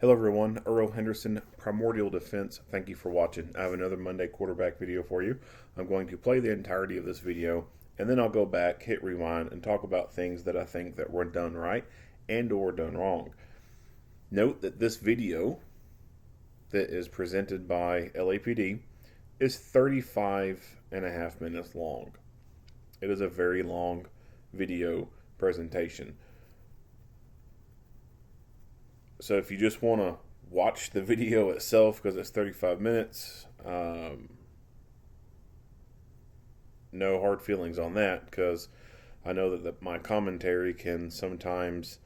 Hello everyone, Earl Henderson, Primordial Defense. Thank you for watching. I have another Monday quarterback video for you. I'm going to play the entirety of this video, and then I'll go back, hit rewind, and talk about things that I think that were done right and or done wrong. Note that this video that is presented by LAPD is 35 and a half minutes long. It is a very long video presentation. So if you just want to watch the video itself because it's 35 minutes, no hard feelings on that, because I know that my commentary can sometimes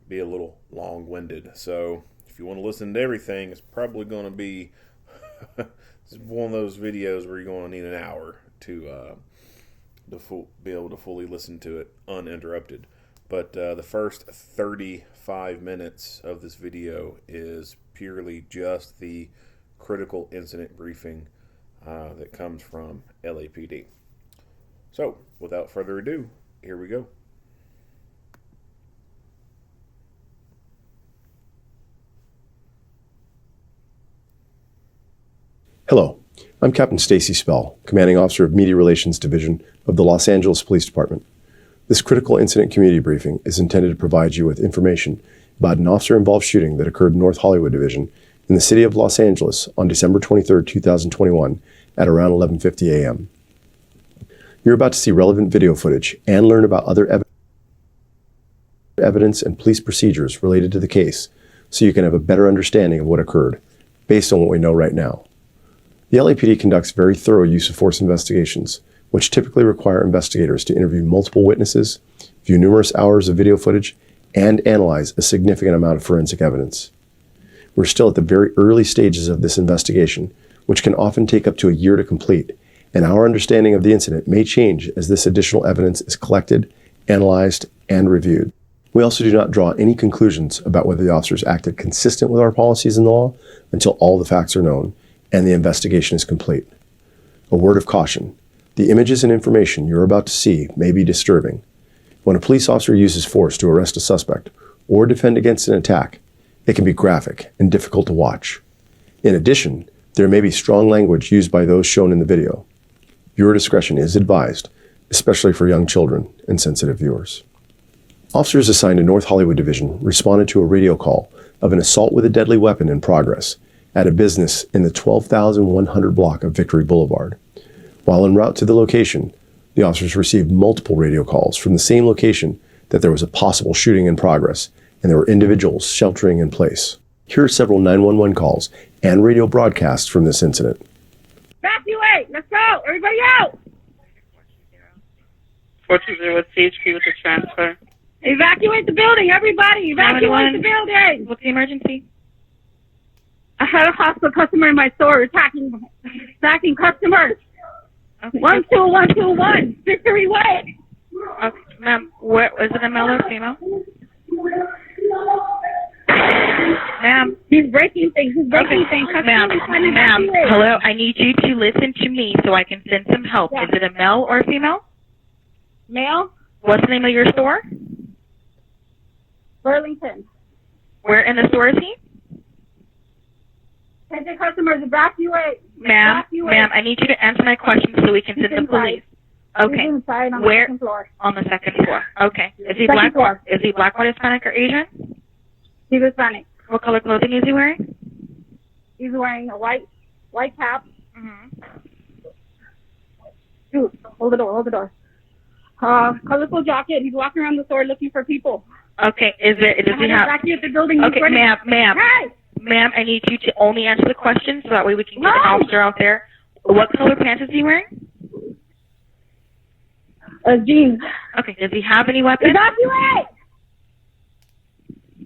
be a little long-winded. So if you want to listen to everything, it's probably going to be it's one of those videos where you're going to need an hour to be able to fully listen to it uninterrupted. But the first 35 minutes of this video is purely just the critical incident briefing that comes from LAPD. So, without further ado, here we go. Hello, I'm Captain Stacy Spell, Commanding Officer of Media Relations Division of the Los Angeles Police Department. This critical incident community briefing is intended to provide you with information about an officer-involved shooting that occurred in North Hollywood Division in the city of Los Angeles on December 23, 2021 at around 11:50 a.m. You're about to see relevant video footage and learn about other evidence and police procedures related to the case so you can have a better understanding of what occurred based on what we know right now. The LAPD conducts very thorough use of force investigations, which typically require investigators to interview multiple witnesses, view numerous hours of video footage, and analyze a significant amount of forensic evidence. We're still at the very early stages of this investigation, which can often take up to a year to complete, and our understanding of the incident may change as this additional evidence is collected, analyzed, and reviewed. We also do not draw any conclusions about whether the officers acted consistent with our policies and the law until all the facts are known and the investigation is complete. A word of caution. The images and information you're about to see may be disturbing. When a police officer uses force to arrest a suspect or defend against an attack, it can be graphic and difficult to watch. In addition, there may be strong language used by those shown in the video. Viewer discretion is advised, especially for young children and sensitive viewers. Officers assigned to North Hollywood Division responded to a radio call of an assault with a deadly weapon in progress at a business in the 12,100 block of Victory Boulevard. While en route to the location, the officers received multiple radio calls from the same location that there was a possible shooting in progress and there were individuals sheltering in place. Here are several 911 calls and radio broadcasts from this incident. Evacuate! Let's go! Everybody out! 420 with CHP with the transfer. Evacuate the building! Everybody! Evacuate the building! What's the emergency? I had a hostile customer in my store attacking customers. Okay. 12121 Victory Way. Okay, ma'am, where is it, a male or female? Ma'am. He's breaking things. Ma'am, hello, I need you to listen to me so I can send some help. Yeah. Is it a male or a female? Male. What's the name of your store? Burlington. Where in the store is he? Attention customers, evacuate. Ma'am, I need you to answer my question so we can send the police. Okay. Inside on Where? The second floor. On the second floor. Okay. Is he second floor. Is he black, white, Hispanic, or Asian? He's Hispanic. What color clothing is he wearing? He's wearing a white cap. Dude, hold the door. Colorful jacket. He's walking around the store looking for people. Okay. Does he have? Evacuate the building. Okay, ma'am. Hey! Ma'am, I need you to only answer the question so that way we can get an officer out there. What color pants is he wearing? Jeans. Okay, does he have any weapons? Evacuate!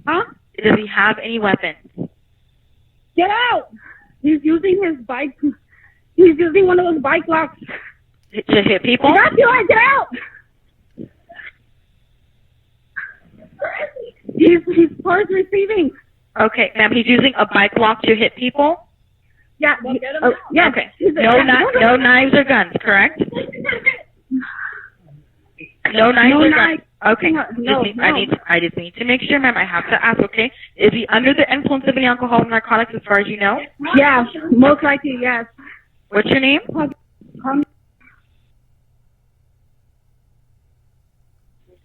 Huh? Does he have any weapons? Get out! He's using his bike. He's using one of those bike locks. To hit people? Evacuate! Get out! He's force receiving. Okay, ma'am, he's using a bike lock to hit people? Yeah. Yeah. Okay. No knives or guns, correct? No knives or guns. Okay. No, I just need to make sure, ma'am. I have to ask, okay? Is he under the influence of any alcohol or narcotics as far as you know? Yeah, most likely, yes. What's your name?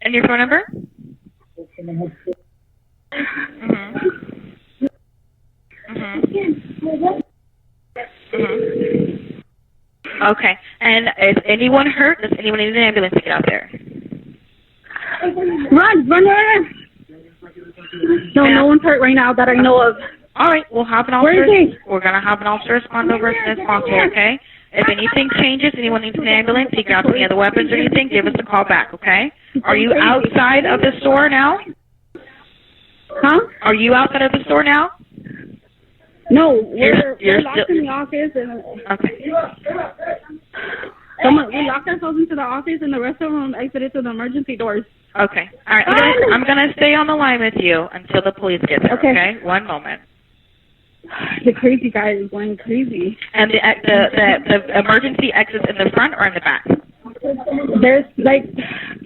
And your phone number? Okay. And is anyone hurt? Does anyone need an ambulance to get out there? Run! No one's hurt right now that I know of. All right. We'll have an Where officer. is he? We're going to have an officer respond over as soon as possible, okay? If anything changes, anyone needs an ambulance, you got any other weapons or anything, give us a call back, okay? Are you outside of the store now? Huh? Are you outside of the store now? No, we're locked still in the office. And okay. we locked ourselves into the office, and the rest of them exited to the emergency doors. Okay. All right. I'm gonna stay on the line with you until the police get there. Okay. One moment. The crazy guy is going crazy. And the emergency exits in the front or in the back? There's like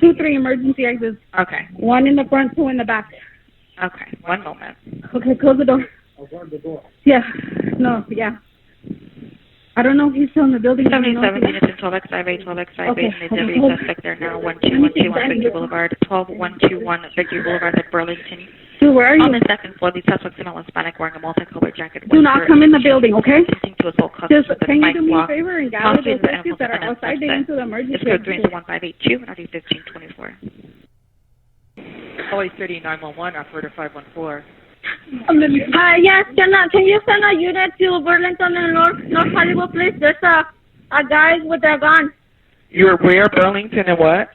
2-3 emergency exits. Okay. One in the front, 2 in the back. Okay. One moment. Okay, close the door. Yeah. No. Yeah. I don't know if he's still in the building. 77 units in 12X5A, 12X5A, Okay. and the deputy suspect there now, 12121 Victory Boulevard, 12121 Victory Boulevard at Burlington. Dude, where are you? On the second floor, the suspect in Hispanic wearing a multicolored jacket. Do not come in the building, okay? To assault customers Just with a can you spike do me a block. favor and gather those Costumes exits that are outside the into the emergency It's code exit? 31582 and RD 1524. OIS 3911, operator 514. Yes, can you send a unit to Burlington and North Hollywood, please? There's a guy with a gun. You're where, Burlington and what?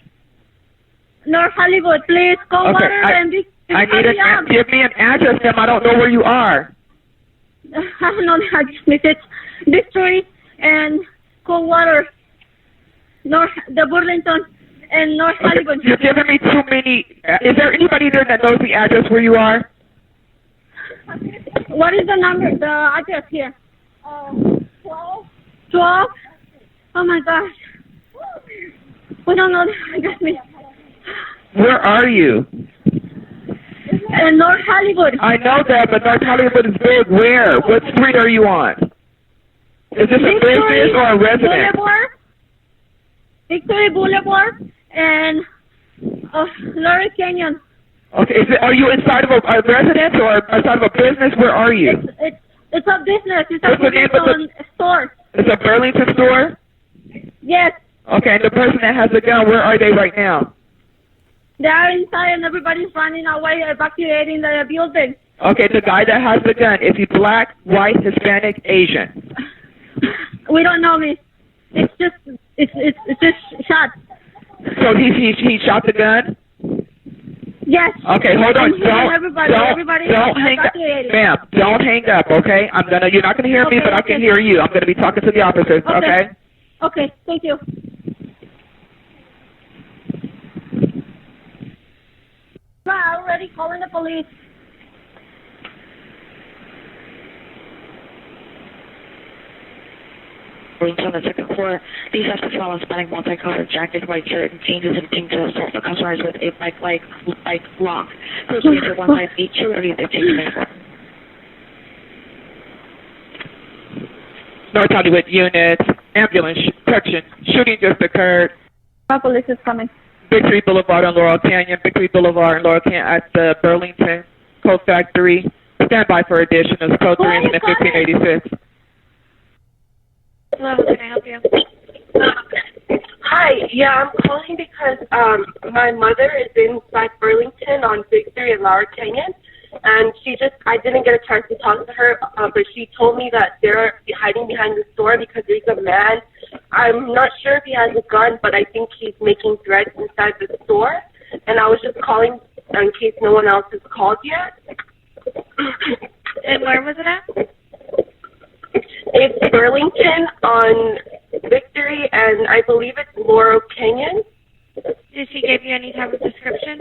North Hollywood, please. Okay, I need give me an address, ma'am. I don't know where you are. I don't know the address. It's Victory and Coldwater, the Burlington and North Hollywood. You're giving me too many. Is there anybody there that knows the address where you are? What is the number, the address here? 12? 12? Oh my gosh. We don't know the address. Where are you? In North Hollywood. I know that, but North Hollywood is big. Where? What street are you on? Is this a business or a residence? Boulevard, Victory Boulevard and Laurel Canyon. Okay, are you inside of a residence or inside of a business? Where are you? It's a business. It's a What's the name of Burlington store. It's a Burlington store? Yes. Okay, and the person that has the gun, where are they right now? They are inside and everybody's running away, evacuating the building. Okay, the guy that has the gun, is he black, white, Hispanic, Asian? We don't know, miss. It's just shot. So he shot the gun? Yes. Okay, hold on. Everybody Don't hang up, ma'am. Don't hang up. Okay, you're not gonna hear me, but I can hear you. I'm gonna be talking to the officers. Okay. Okay. Thank you. I'm already calling the police. On the second floor, these suspects all Hispanic multicolored jacket, white shirt, and jeans attempting to assault the customers with a bike lock. Code 31582 or 1524. North Hollywood units, ambulance, protection, shooting just occurred. Police is coming. Victory Boulevard on Laurel Canyon, Victory Boulevard and Laurel Canyon at the Burlington Code Factory. Stand by for additionals. Code 31586. Hello, can I help you? Hi, yeah, I'm calling because my mother is inside Burlington on Victory and Laurel Canyon, and I didn't get a chance to talk to her, but she told me that they're hiding behind the store because there's a man. I'm not sure if he has a gun, but I think he's making threats inside the store, and I was just calling in case no one else has called yet. And where was it at? It's Burlington on Victory, and I believe it's Laurel Canyon. Did she give you any type of description?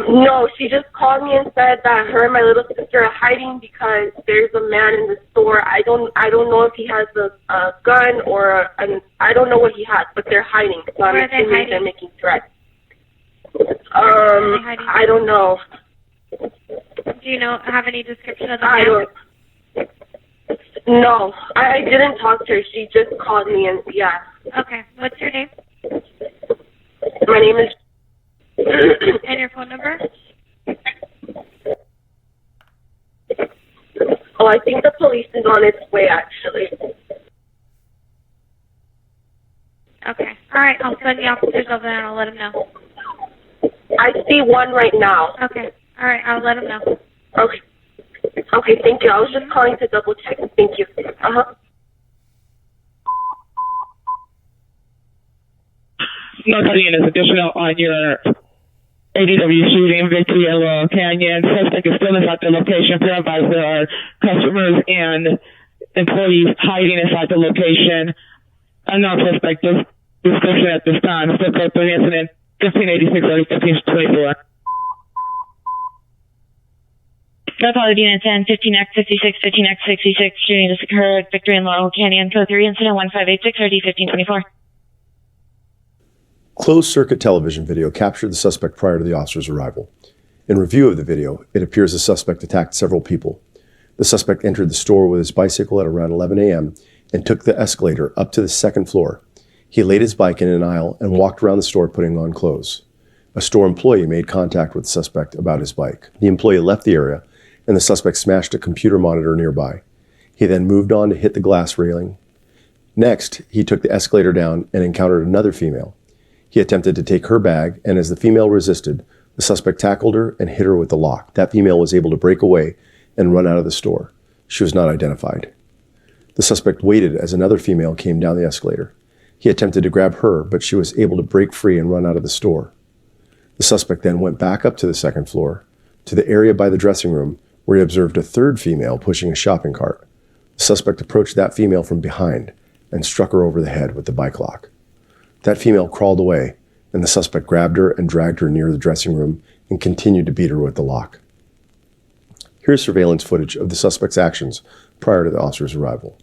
No, she just called me and said that her and my little sister are hiding because there's a man in the store. I don't know if he has a gun or I don't know what he has, but they're hiding. So I'm assuming they're making threats. I don't know. Do you have any description of the I man? don't. No, I didn't talk to her. She just called me and yeah. Okay. What's your name? My name is. And your phone number? Oh, I think the police is on its way actually. Okay. All right. I'll send the officers over there and I'll let them know. I see one right now. Okay. All right. I'll let them know. Okay. Okay, thank you. I was just calling to double check. Thank you. Nothing is additional on your ADW shooting, Victory and Laurel Canyon. Suspect is still inside the location. Be advised there are customers and employees hiding inside the location. Unknown suspect description at this time. Still code 3 incident 1586 early 1524. Valentina 10, 15X 56, 15X 66, shooting just occurred, Victory and Laurel Canyon, code 3, incident 1586, RD 1524. Closed circuit television video captured the suspect prior to the officer's arrival. In review of the video, it appears the suspect attacked several people. The suspect entered the store with his bicycle at around 11 a.m. and took the escalator up to the second floor. He laid his bike in an aisle and walked around the store putting on clothes. A store employee made contact with the suspect about his bike. The employee left the area, and the suspect smashed a computer monitor nearby. He then moved on to hit the glass railing. Next, he took the escalator down and encountered another female. He attempted to take her bag, and as the female resisted, the suspect tackled her and hit her with the lock. That female was able to break away and run out of the store. She was not identified. The suspect waited as another female came down the escalator. He attempted to grab her, but she was able to break free and run out of the store. The suspect then went back up to the second floor, to the area by the dressing room, where he observed a third female pushing a shopping cart. The suspect approached that female from behind and struck her over the head with the bike lock. That female crawled away, and the suspect grabbed her and dragged her near the dressing room and continued to beat her with the lock. Here's surveillance footage of the suspect's actions prior to the officer's arrival.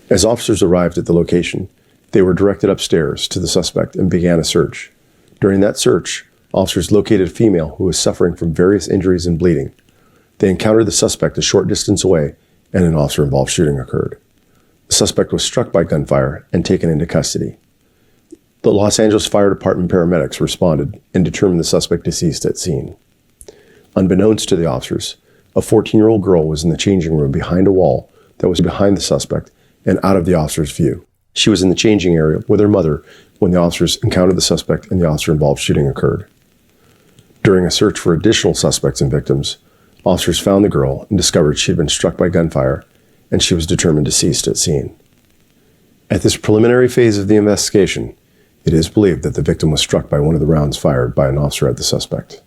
As officers arrived at the location, they were directed upstairs to the suspect and began a search. During that search, officers located a female who was suffering from various injuries and bleeding. They encountered the suspect a short distance away, and an officer-involved shooting occurred. The suspect was struck by gunfire and taken into custody. The Los Angeles Fire Department paramedics responded and determined the suspect deceased at scene. Unbeknownst to the officers, a 14-year-old girl was in the changing room behind a wall that was behind the suspect and out of the officer's view. She was in the changing area with her mother when the officers encountered the suspect and the officer-involved shooting occurred. During a search for additional suspects and victims, officers found the girl and discovered she had been struck by gunfire, and she was determined deceased at scene. At this preliminary phase of the investigation, it is believed that the victim was struck by one of the rounds fired by an officer at the suspect.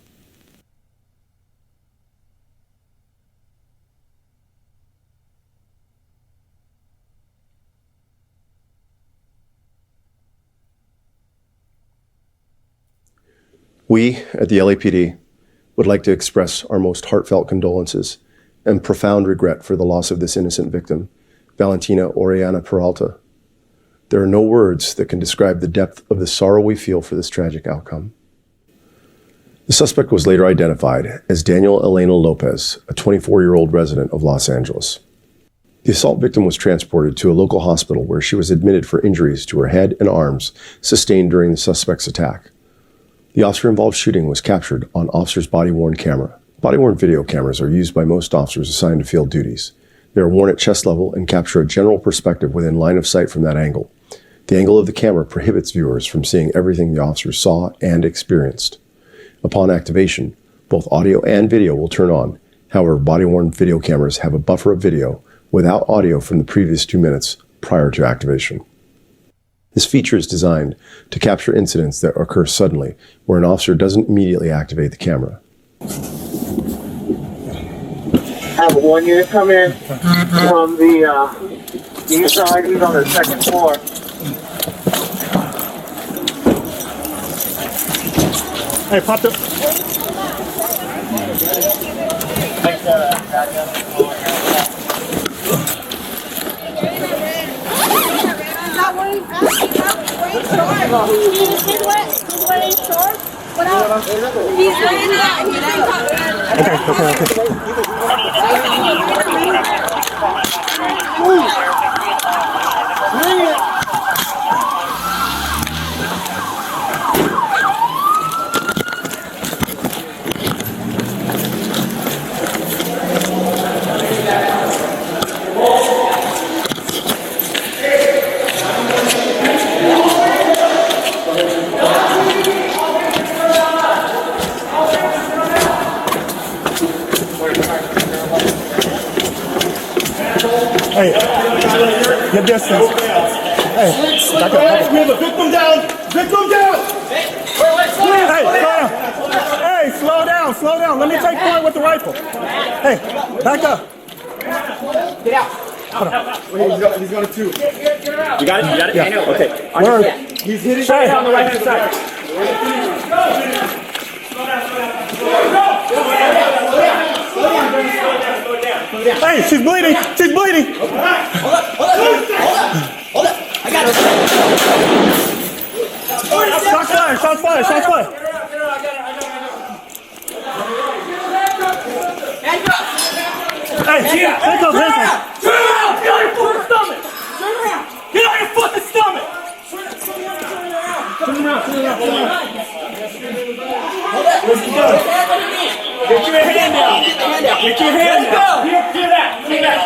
We, at the LAPD, would like to express our most heartfelt condolences and profound regret for the loss of this innocent victim, Valentina Orellana Peralta. There are no words that can describe the depth of the sorrow we feel for this tragic outcome. The suspect was later identified as Daniel Elena Lopez, a 24-year-old resident of Los Angeles. The assault victim was transported to a local hospital where she was admitted for injuries to her head and arms sustained during the suspect's attack. The officer-involved shooting was captured on officer's body-worn camera. Body-worn video cameras are used by most officers assigned to field duties. They are worn at chest level and capture a general perspective within line of sight from that angle. The angle of the camera prohibits viewers from seeing everything the officers saw and experienced. Upon activation, both audio and video will turn on. However, body-worn video cameras have a buffer of video without audio from the previous 2 minutes prior to activation. This feature is designed to capture incidents that occur suddenly, where an officer doesn't immediately activate the camera. Have one unit come in from the east side. He's on the second floor. Hey, pop it. Hey, get distance. Hey, back up. We have a victim down. Victim down. Hey, slow down. Hey, slow down. Slow down. Let me take point with the rifle. Hey, back up. Get out. He's going to two. You got it? You got it? Yeah. I know. Okay. Word. He's hitting right on the right hand side. Hey, she's bleeding. She's bleeding. Hold up. I got it. Shots fired. Shots fired. Shots fired. Hey, handcuff. Turn around. Get on your fucking stomach. Turn around. Get on your fucking stomach. Turn around. Where's the gun? Get your hand down. Get your hand down. Here, that. Take that.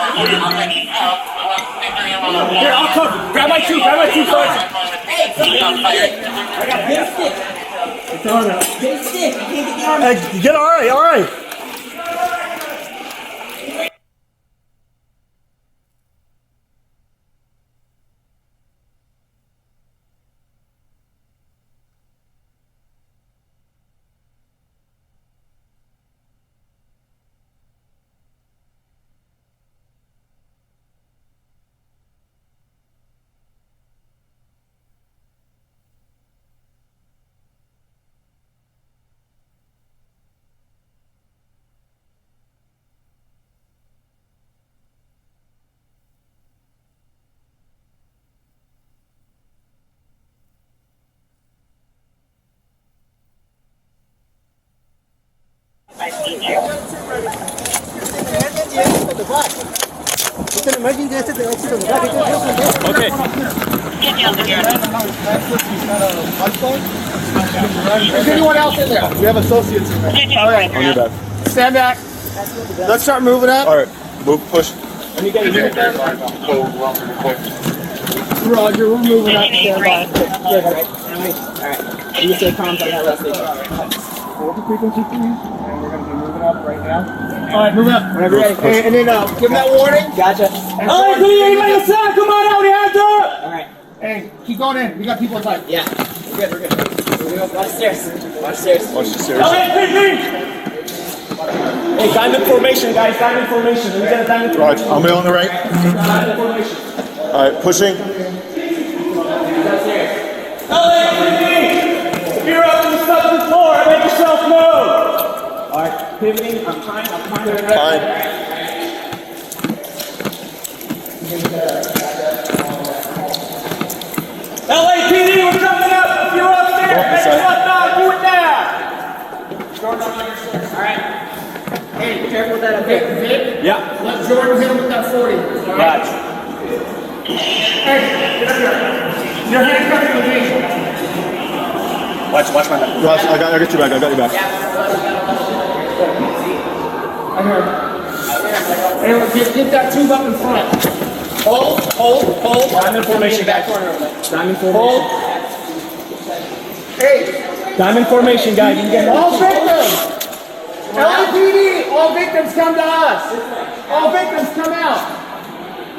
Here, I'll cover. Grab my two first. Hey, I got a stick. It's on now. Get a stick. You can't get the arm. Hey, get all right. Okay. Is anyone else in there? We have associates in there. All right. On your back. Stand back. Let's start moving up. All right. Move. Push. Roger, we're moving up. Stand by. Alright. You say comms on that last station. Hold the frequency for you. And we're going to be moving up right now. Alright, moving up. Whenever you're ready. And then give them that warning. Gotcha. Alright, anybody inside? Come on out, we have to! Alright. Hey, keep going in. We got people inside. Yeah. We're good. Watch the stairs. Watch the stairs. Hey, diamond formation, guys. Diamond formation. We got a diamond formation. Roger. I'm on the right. Diamond formation. Alright, pushing. LAPD! If you're up on the substance floor, make yourself known! Alright, pivoting. I'm trying to... Fine. LAPD, we're coming up! If you're up there, make yourself known! Do it now! Jordan, on your stairs. Alright. Hey, be careful with that. Okay, Vic? Yeah. Let Jordan hit him with that 40. Alright? Gotcha. Hey, get up here. Your handcuffs with me. Watch my back. Watch, I got your back. I got your back. I heard. Hey, get that tube up in front. Hold. Diamond formation, back corner. Diamond formation. Hold. Hey. Diamond formation, guys. You can get all victims. LAPD, all victims come to us. All victims come out.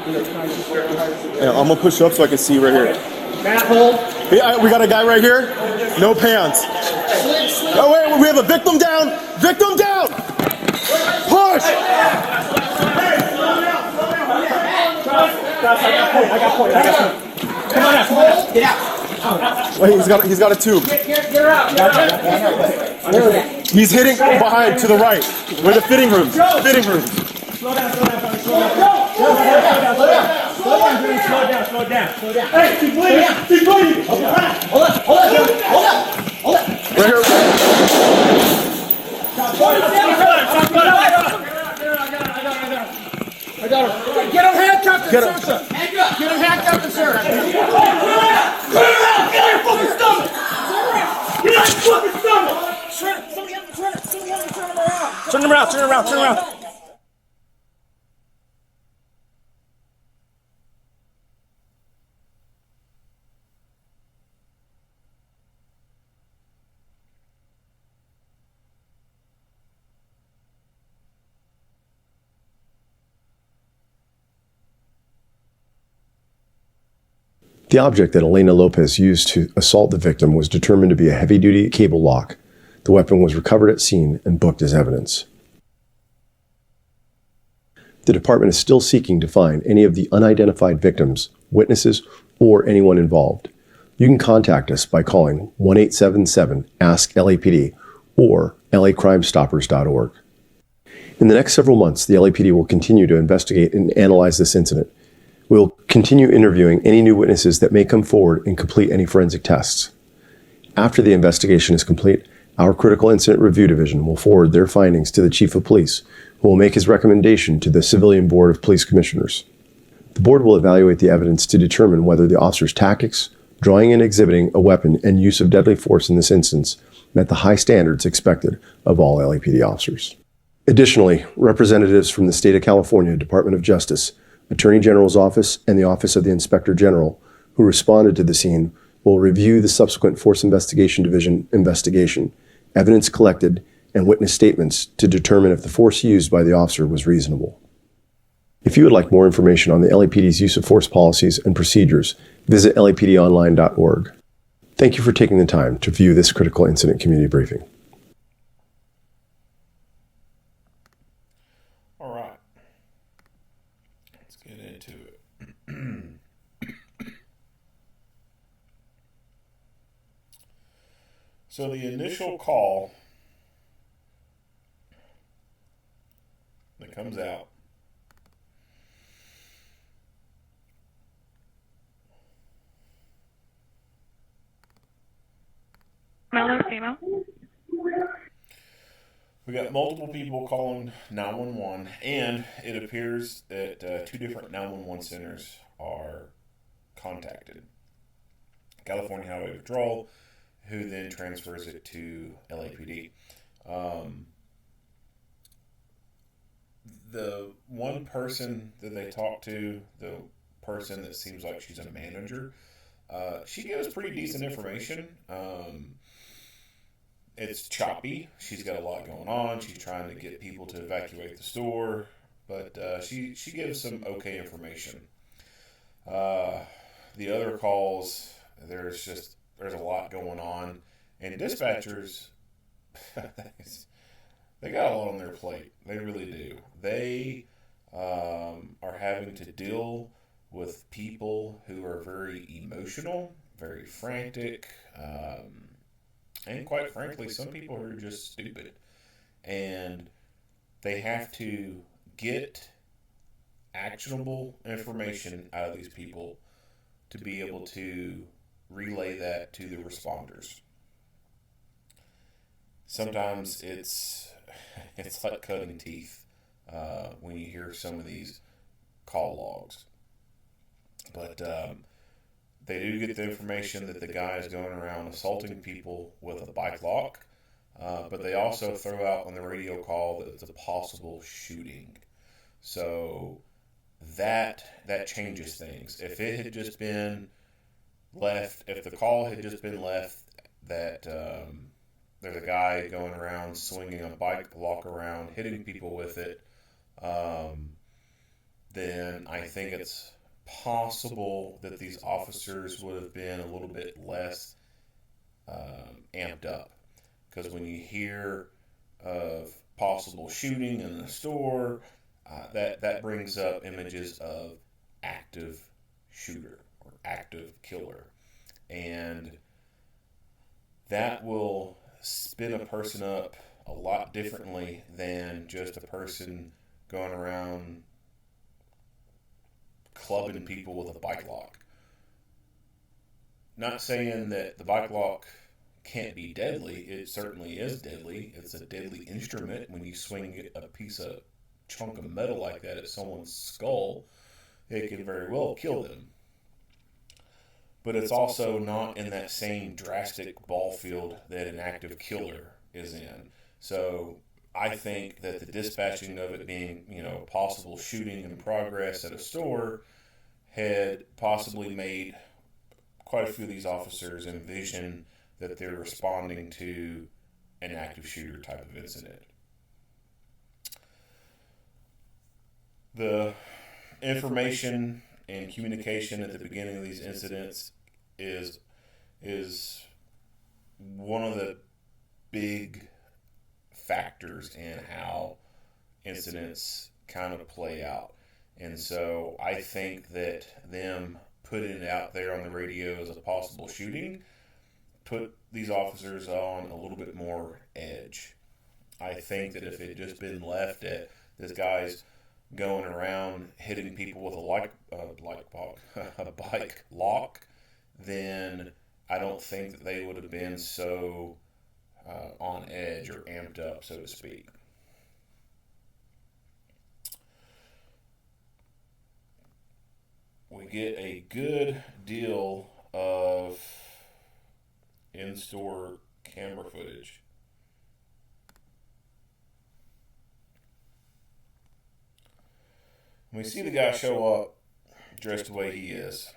Yeah, I'm gonna push up so I can see right here. Matt, hold. Yeah, we got a guy right here. No pants. Oh wait, we have a victim down. Victim down. Push. I got point. Come on out. Get out. Wait, he's got a tube. Get her out. He's hitting behind to the right. Where the fitting rooms. Slow down. Slow down. Hey, keep bleeding. Hold up. Right here. I got him. Get him handcuffed and search him. Get him handcuffed and search. Get your fucking stomach. Turn him around. The object that Elena Lopez used to assault the victim was determined to be a heavy-duty cable lock. The weapon was recovered at scene and booked as evidence. The department is still seeking to find any of the unidentified victims, witnesses, or anyone involved. You can contact us by calling 1-877-ASK-LAPD or lacrimestoppers.org. In the next several months, the LAPD will continue to investigate and analyze this incident. We'll continue interviewing any new witnesses that may come forward and complete any forensic tests. After the investigation is complete, our Critical Incident Review Division will forward their findings to the Chief of Police, who will make his recommendation to the Civilian Board of Police Commissioners. The board will evaluate the evidence to determine whether the officer's tactics, drawing and exhibiting a weapon, and use of deadly force in this instance met the high standards expected of all LAPD officers. Additionally, representatives from the State of California Department of Justice, Attorney General's Office, and the Office of the Inspector General, who responded to the scene, will review the subsequent Force Investigation Division investigation, evidence collected, and witness statements to determine if the force used by the officer was reasonable. If you would like more information on the LAPD's use of force policies and procedures, visit lapdonline.org. Thank you for taking the time to view this critical incident community briefing. All right. Let's get into it. So the initial call that comes out Male or female? We got multiple people calling 911, and it appears that 2 different 911 centers are contacted. California Highway Patrol, who then transfers it to LAPD. The one person that they talk to, the person that seems like she's a manager, she gives pretty decent information. It's choppy. She's got a lot going on. She's trying to get people to evacuate the store, but she gives some okay information. The other calls, there's a lot going on, and dispatchers, they got a lot on their plate. They really do. They are having to deal with people who are very emotional, very frantic, and quite frankly, some people are just stupid. And they have to get actionable information out of these people to be able to relay that to the responders. Sometimes it's like cutting teeth when you hear some of these call logs. But they do get the information that the guy is going around assaulting people with a bike lock, but they also throw out on the radio call that it's a possible shooting. So that changes things. If it had just been left, if the call had just been left that there's a guy going around swinging a bike lock around, hitting people with it, then I think it's possible that these officers would have been a little bit less amped up. Because when you hear of possible shooting in the store, that brings up images of active shooter or active killer. And that will spin a person up a lot differently than just a person going around clubbing people with a bike lock. Not saying that the bike lock can't be deadly. It certainly is deadly. It's a deadly instrument. When you swing a chunk of metal like that at someone's skull, it can very well kill them. But it's also not in that same drastic ball field that an active killer is in. So I think that the dispatching of it being, possible shooting in progress at a store had possibly made quite a few of these officers envision that they're responding to an active shooter type of incident. The information and communication at the beginning of these incidents is one of the big factors in how incidents kind of play out. And so I think that them putting it out there on the radio as a possible shooting put these officers on a little bit more edge. I think that if it had just been left at this guy's going around hitting people with a bike lock, then I don't think that they would have been so on edge or amped up, so to speak. We get a good deal of in-store camera footage. We see the guy show up dressed the way he is.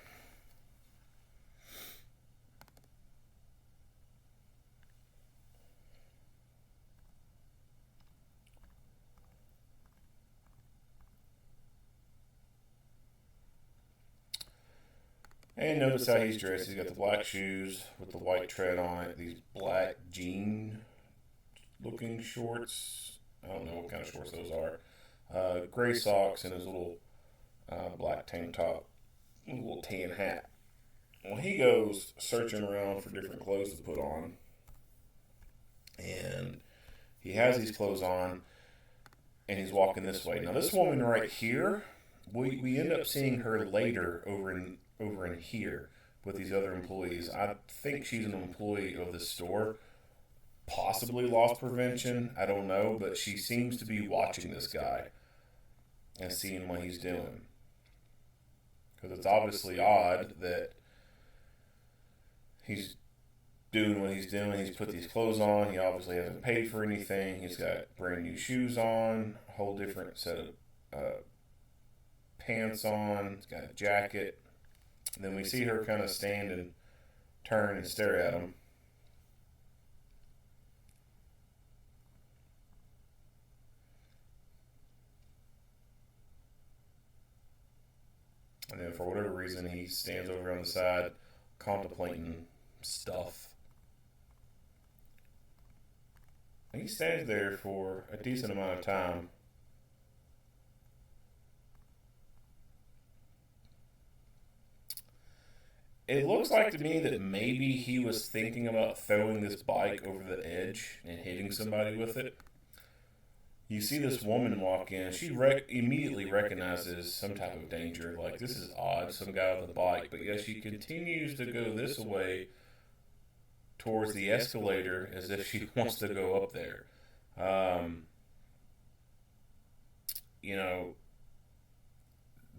And notice how he's dressed. He's got the black shoes with the white tread on it, these black jean-looking shorts. I don't know what kind of shorts those are. Gray socks and his little black tank top, a little tan hat. Well, he goes searching around for different clothes to put on. And he has these clothes on, and he's walking this way. Now, this woman right here, we end up seeing her later over in here with these other employees. I think she's an employee of the store, possibly loss prevention. I don't know, but she seems to be watching this guy and seeing what he's doing. Because it's obviously odd that he's doing what he's doing. He's put these clothes on. He obviously hasn't paid for anything. He's got brand new shoes on, a whole different set of pants on. He's got a jacket. And then we see her kind of stand and turn and stare at him. And then for whatever reason, he stands over on the side contemplating stuff. He stands there for a decent amount of time. It looks like to me that maybe he was thinking about throwing this bike over the edge and hitting somebody with it. You see this woman walk in. She immediately recognizes some type of danger. Like, this is odd, some guy with a bike. But yet she continues to go this way towards the escalator as if she wants to go up there. You know,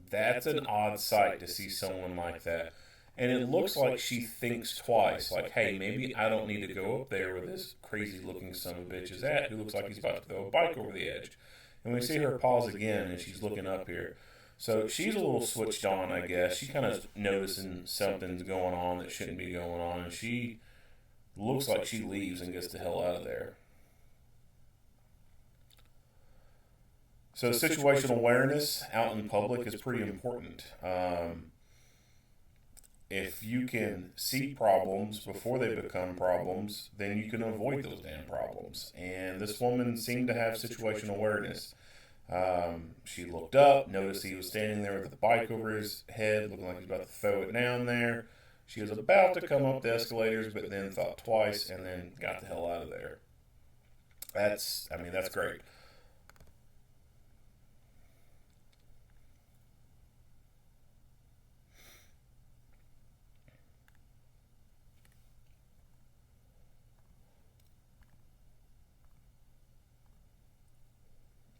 that's an odd sight to see someone like that. And it looks like she thinks twice. Like, hey, maybe I don't need to go up there where this crazy-looking son of a bitch is at, who looks like he's about to throw a bike over the edge. And we see her pause again, and she's looking up here. So she's a little switched on, I guess. She kind of noticing something's going on that shouldn't be going on. And she looks like she leaves and gets the hell out of there. So situational awareness out in public is pretty important. If you can see problems before they become problems, then you can avoid those damn problems. And this woman seemed to have situational awareness. She looked up, noticed he was standing there with the bike over his head, looking like he was about to throw it down there. She was about to come up the escalators, but then thought twice and then got the hell out of there. That's great.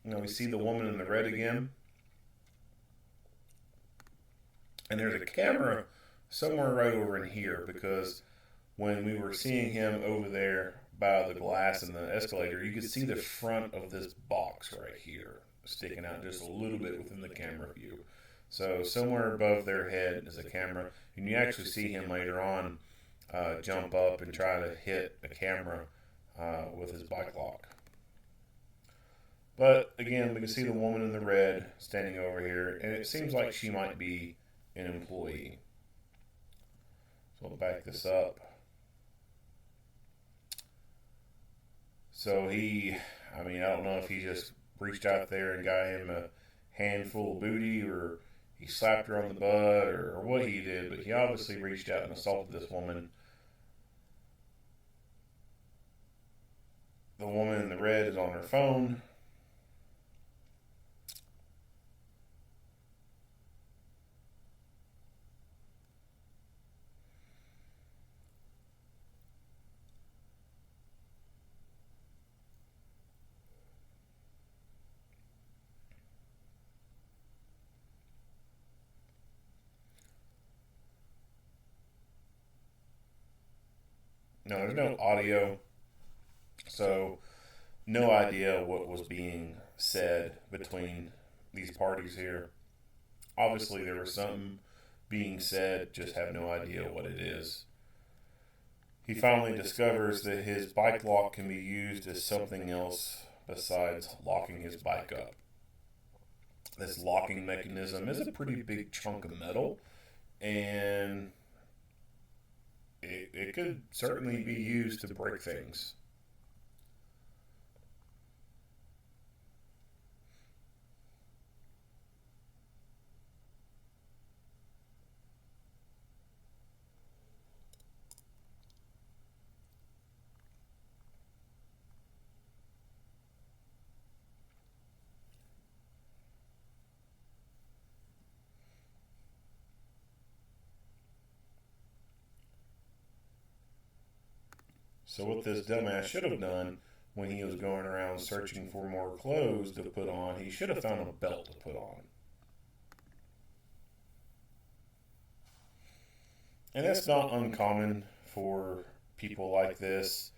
You know, we see the woman in the red again. And there's a camera somewhere right over in here, because when we were seeing him over there by the glass in the escalator, you could see the front of this box right here sticking out just a little bit within the camera view. So somewhere above their head is a camera, and you actually see him later on jump up and try to hit a camera with his bike lock. But again, we can see the woman in the red standing over here, and it seems like she might be an employee. So I'll back this up. So I don't know if he just reached out there and got him a handful of booty, or he slapped her on the butt, or what he did, but he obviously reached out and assaulted this woman. The woman in the red is on her phone. No, there's no audio, so no idea what was being said between these parties here. Obviously, there was something being said, just have no idea what it is. He finally discovers that his bike lock can be used as something else besides locking his bike up. This locking mechanism is a pretty big chunk of metal, and it could certainly be used to break things. So what this dumbass should have done when he was going around searching for more clothes to put on, he should have found a belt to put on. And that's not uncommon for people like this.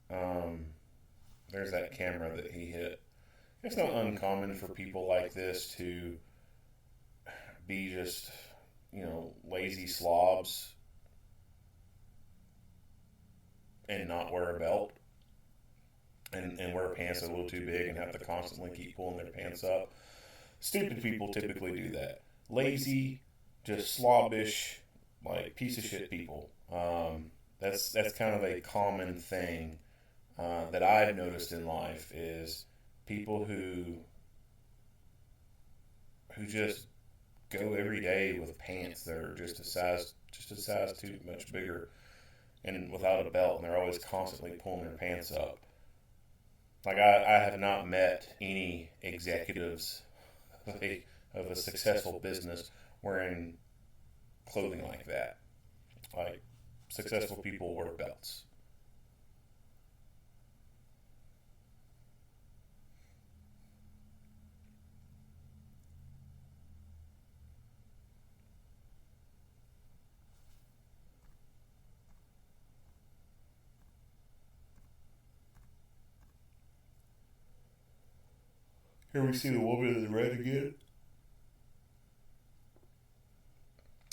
There's that camera that he hit. It's not uncommon for people like this to be just, lazy slobs and not wear a belt and wear pants that are a little too big and have to constantly keep pulling their pants up. Stupid people typically do that. Lazy, just slobbish, like piece of shit people. That's kind of a common thing that I've noticed in life is people who just go every day with pants that are just a size too much bigger and without a belt, and they're always constantly pulling their pants up. Like I have not met any executives of a successful business wearing clothing like that. Like successful people wear belts. Here we see the woman in the red again.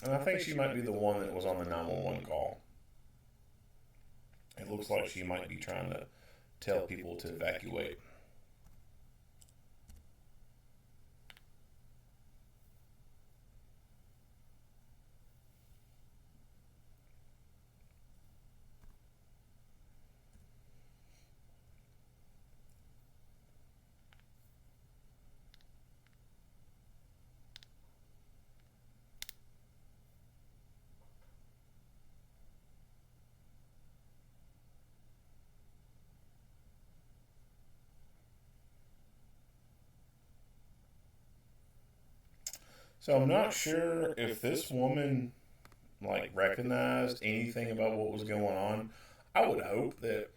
And I think she might be the one that was on the 911 call. It looks like she might be trying to tell people to evacuate. So I'm not sure if this woman recognized anything about what was going on. I would hope that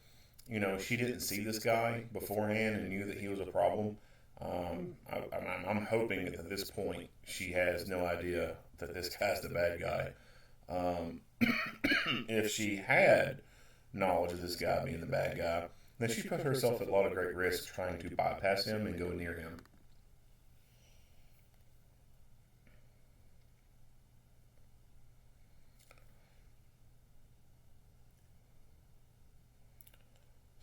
she didn't see this guy beforehand and knew that he was a problem. I'm hoping that at this point she has no idea that this guy's the bad guy. If she had knowledge of this guy being the bad guy, then she put herself at a lot of great risk trying to bypass him and go near him.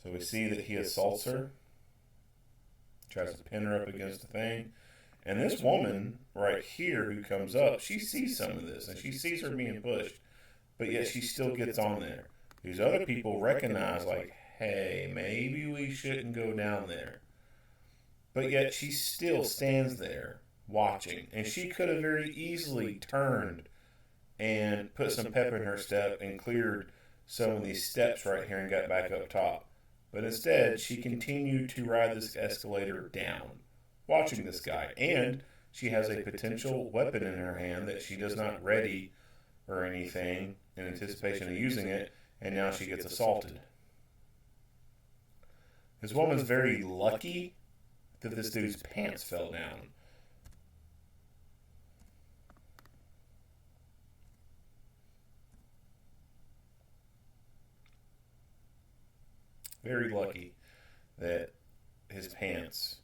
So we see that he assaults her, tries to pin her up against the thing. And this woman right here who comes up, she sees some of this, and she sees her being pushed, but yet she still gets on there. These other people recognize, hey, maybe we shouldn't go down there. But yet she still stands there watching, and she could have very easily turned and put some pep in her step and cleared some of these steps right here and got back up top. But instead, she continued to ride this escalator down, watching this guy. And she has a potential weapon in her hand that she does not ready or anything in anticipation of using it, and now she gets assaulted. This woman's very lucky that this dude's pants fell down. Very lucky that his pants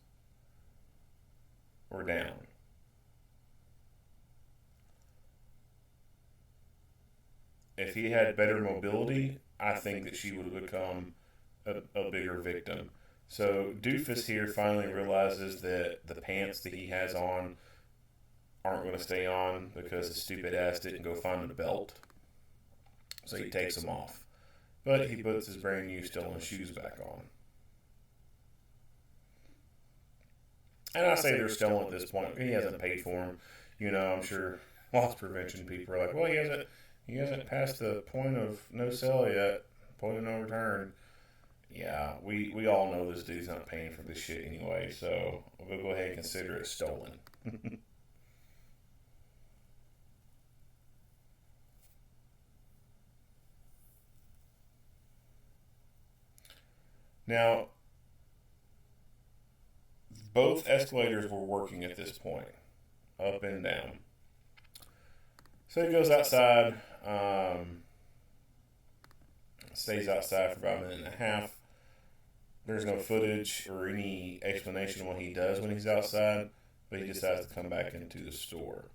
were down. If he had better mobility, I think that she would have become a bigger victim. So Doofus here finally realizes that the pants that he has on aren't going to stay on because the stupid ass didn't go find a belt. So he takes them off. But he puts his brand new stolen shoes back on. And I say they're stolen at this point. He hasn't paid for them. I'm sure loss prevention people are like, well, he hasn't passed the point of no sell yet, point of no return. Yeah, we all know this dude's not paying for this shit anyway, so we'll go ahead and consider it stolen. Now, both escalators were working at this point, up and down. So he goes outside, stays outside for about a minute and a half. There's no footage or any explanation of what he does when he's outside, but he decides to come back into the store.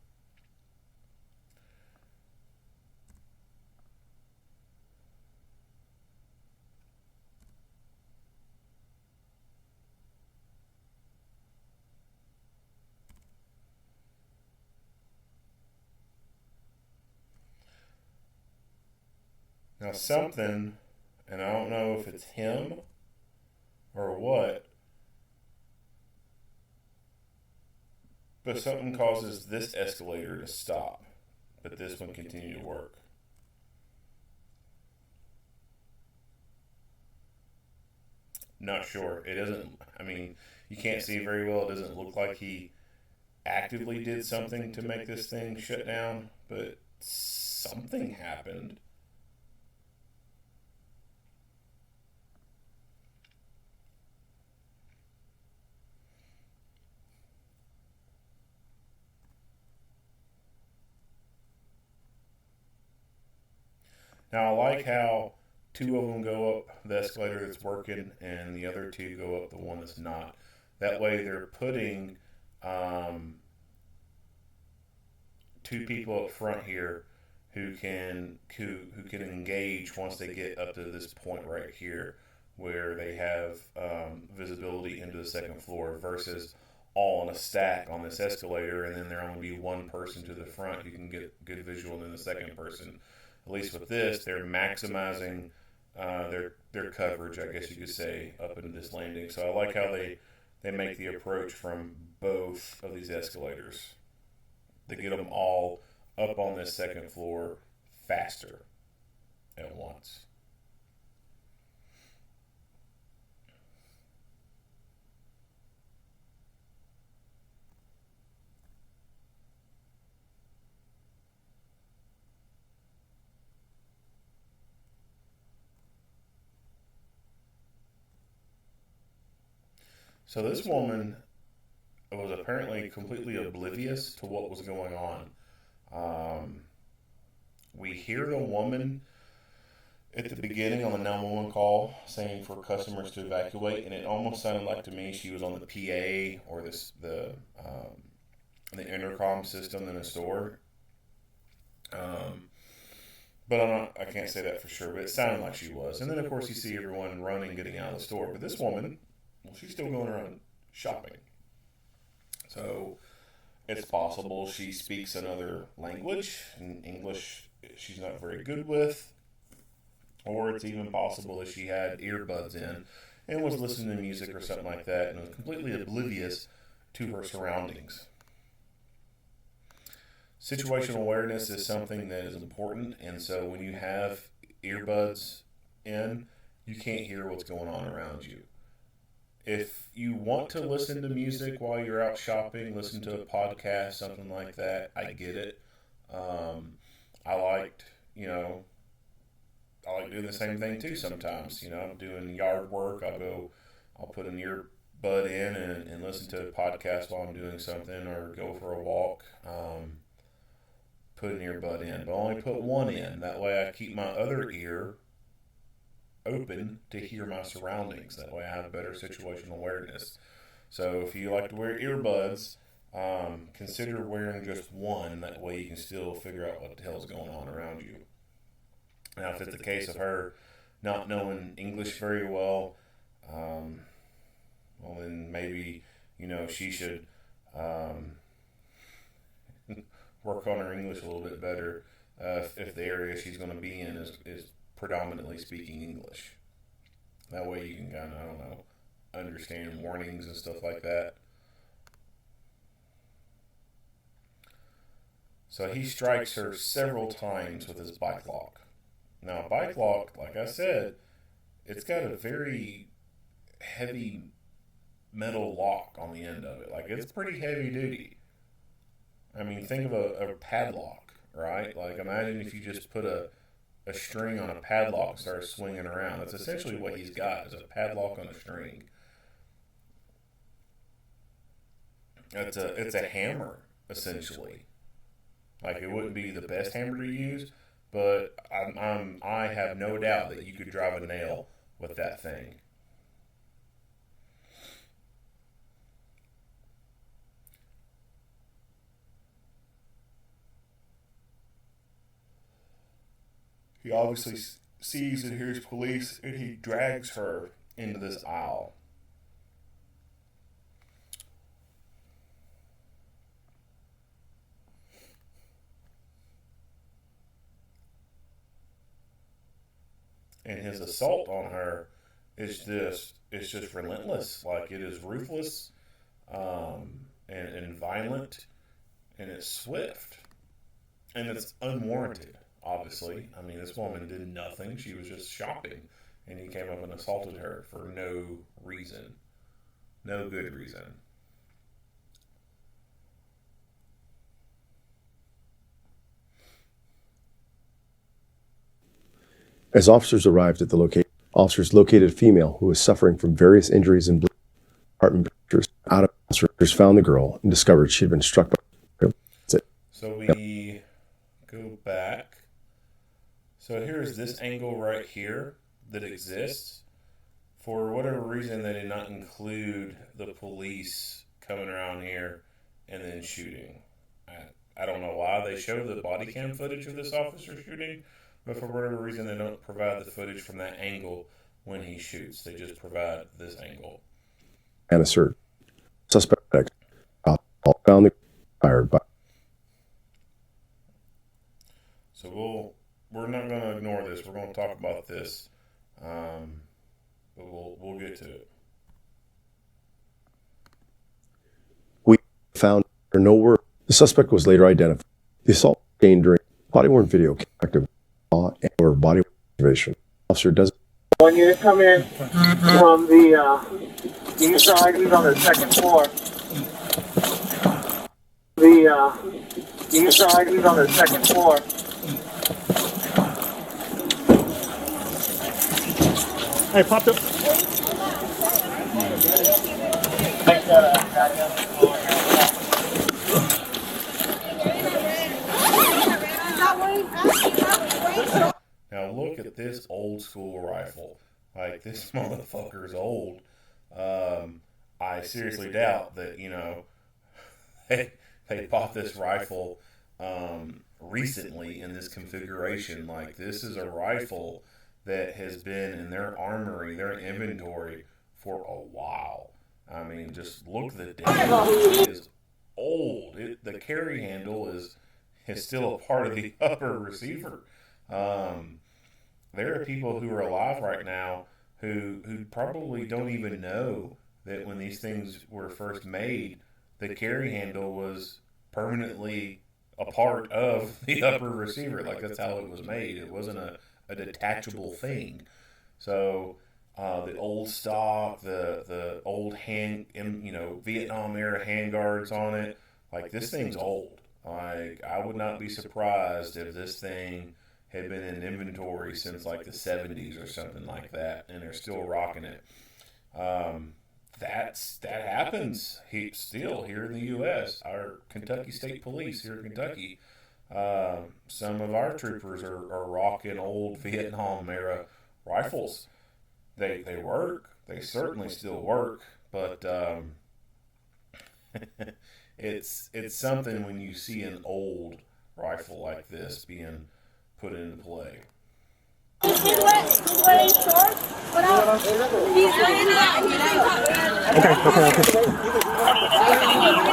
Now something, and I don't know if it's him or what, but something causes this escalator to stop, but this one continued to work. Not sure. It doesn't, I mean, you can't see very well. It doesn't look like he actively did something to make this thing shut down, but something happened. Now, I like how two of them go up the escalator that's working and the other two go up the one that's not. That way they're putting two people up front here who can engage once they get up to this point right here where they have visibility into the second floor versus all in a stack on this escalator, and then there only be one person to the front who can get good visual, and then the second person. At least with this, they're maximizing their coverage, I guess you could say, up into this landing. So I like how they make the approach from both of these escalators. They get them all up on this second floor faster at once. So this woman was apparently completely oblivious to what was going on. We hear the woman at the beginning on the 911 call saying for customers to evacuate, and it almost sounded like to me she was on the PA or the intercom system in the store. But I can't say that for sure, but it sounded like she was. And then, of course, you see everyone running, getting out of the store. But this woman, well, she's still going around shopping. So it's possible she speaks another language, and English she's not very good with. Or it's even possible that she had earbuds in and was listening to music or something like that and was completely oblivious to her surroundings. Situational awareness is something that is important, and so when you have earbuds in, you can't hear what's going on around you. If you want to listen to music while you're out shopping, listen to a podcast, something like that, I get it. I like doing the same thing too sometimes. I'm doing yard work. I'll put an earbud in and listen to a podcast while I'm doing something, or go for a walk. Put an earbud in, but only put one in. That way I keep my other ear open to hear my surroundings. That way I have better situational awareness. So if you like to wear earbuds, consider wearing just one. That way you can still figure out what the hell is going on around you. Now, if it's the case of her not knowing English very well, well then maybe, she should work on her English a little bit better if the area she's going to be in is predominantly speaking English. That way you can kind of, understand warnings and stuff like that. So he strikes her several times with his bike lock. Now, a bike lock, like I said, it's got a very heavy metal lock on the end of it. Like, it's pretty heavy duty. I mean, think of a padlock, right? Like, imagine if you just put a a string on a padlock and started swinging around. That's essentially what he's got, is a padlock on a string. It's a hammer, essentially. Like, it wouldn't be the best hammer to use, but I have no doubt that you could drive a nail with that thing. He obviously sees and hears police, and he drags her into this aisle. And his assault on her is just relentless. Like, it is ruthless, and violent, and it's swift, and it's unwarranted. Obviously, I mean, this woman did nothing. She was just shopping, and he came up and assaulted her for no reason, no good reason. As officers arrived at the location, officers located a female who was suffering from various injuries and bleeding. Department officers out of officers found the girl and discovered she had been struck by. So we go back. So here's this angle right here that exists. For whatever reason, they did not include the police coming around here and then shooting. I don't know why they show the body cam footage of this officer shooting, but for whatever reason, they don't provide the footage from that angle when he shoots. They just provide this angle. And assert suspect found the fired by. So we're not going to ignore this. We're going to talk about this, but we'll get to it. We found no word. The suspect was later identified. The assault gained during body-worn video active law and or body observation. Officer does. One unit come in from the east side. He's on the second floor. The east side. He's on the second floor. Hey, pop it. Now look at this old school rifle. Like, this motherfucker's old. I seriously doubt that, they bought this rifle recently in this configuration. Like, this is a rifle that has been in their armory, their inventory for a while. I mean, just look at the damage. It is old. The carry handle is still a part of the upper receiver. There are people who are alive right now who probably don't even know that when these things were first made, the carry handle was permanently a part of the upper receiver. Like, that's how it was made. It wasn't a detachable thing. So the old stock, the old Vietnam era handguards on it, like, this thing's old. Like, I would not be surprised if this thing had been in inventory since like the 70s or something like that, and they're still rocking it. That happens still here in the U.S. Our Kentucky State Police here in Kentucky, some of our troopers are rocking old Vietnam era rifles. They work. They certainly still work, but it's something when you see an old rifle like this being put into play.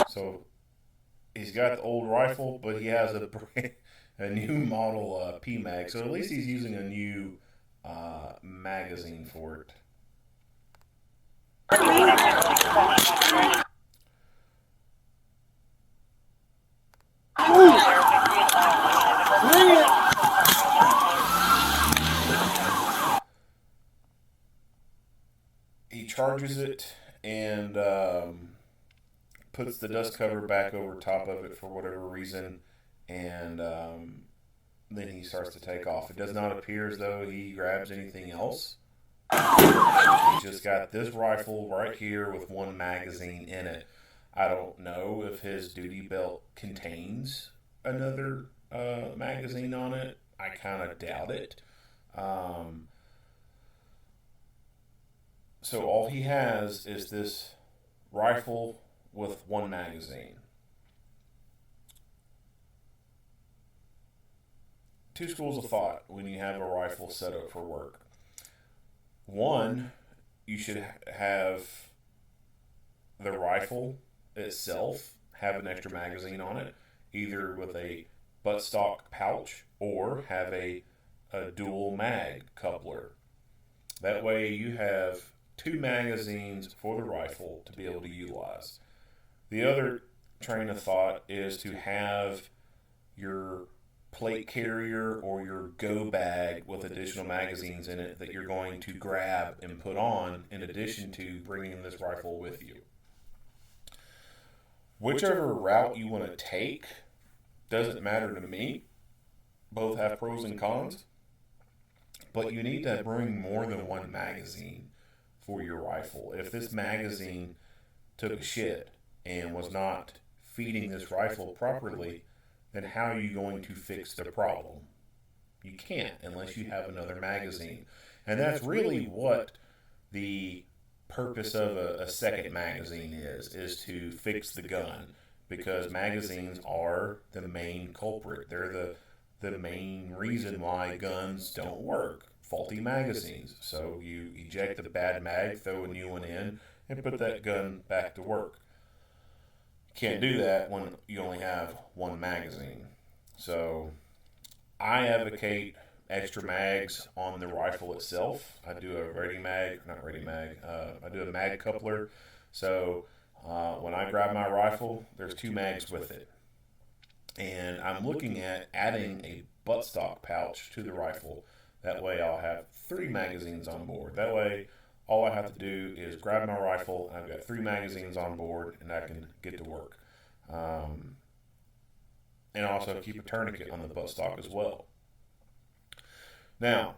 So he's got the old rifle, but he has a new model PMag. So at least he's using a new magazine for it. He charges it and puts the dust cover back over top of it for whatever reason, and then he starts to take off. It does not appear as though he grabs anything else. He's just got this rifle right here with one magazine in it. I don't know if his duty belt contains another magazine on it. I kind of doubt it. So all he has is this rifle with one magazine. Two schools of thought when you have a rifle set up for work. One, you should have the rifle itself have an extra magazine on it, either with a buttstock pouch or have a dual mag coupler. That way you have two magazines for the rifle to be able to utilize. The other train of thought is to have your plate carrier or your go bag with additional magazines in it that you're going to grab and put on in addition to bringing this rifle with you. Whichever route you want to take doesn't matter to me. Both have pros and cons, but you need to bring more than one magazine for your rifle. If this magazine took a shit and was not feeding this rifle properly, then how are you going to fix the problem? You can't unless you have another magazine. And that's really what the purpose of a second magazine is to fix the gun, because magazines are the main culprit. They're the main reason why guns don't work. Faulty magazines. So you eject the bad mag, throw a new one in, and put that gun back to work. Can't do that when you only have one magazine. So I advocate extra mags on the rifle itself. I do a I do a mag coupler. So when I grab my rifle, there's two mags with it. And I'm looking at adding a buttstock pouch to the rifle. That way I'll have 3 magazines on board. That way all I have to do is grab my rifle, and I've got 3 magazines on board, and I can get to work. And also keep a tourniquet on the buttstock as well. Now,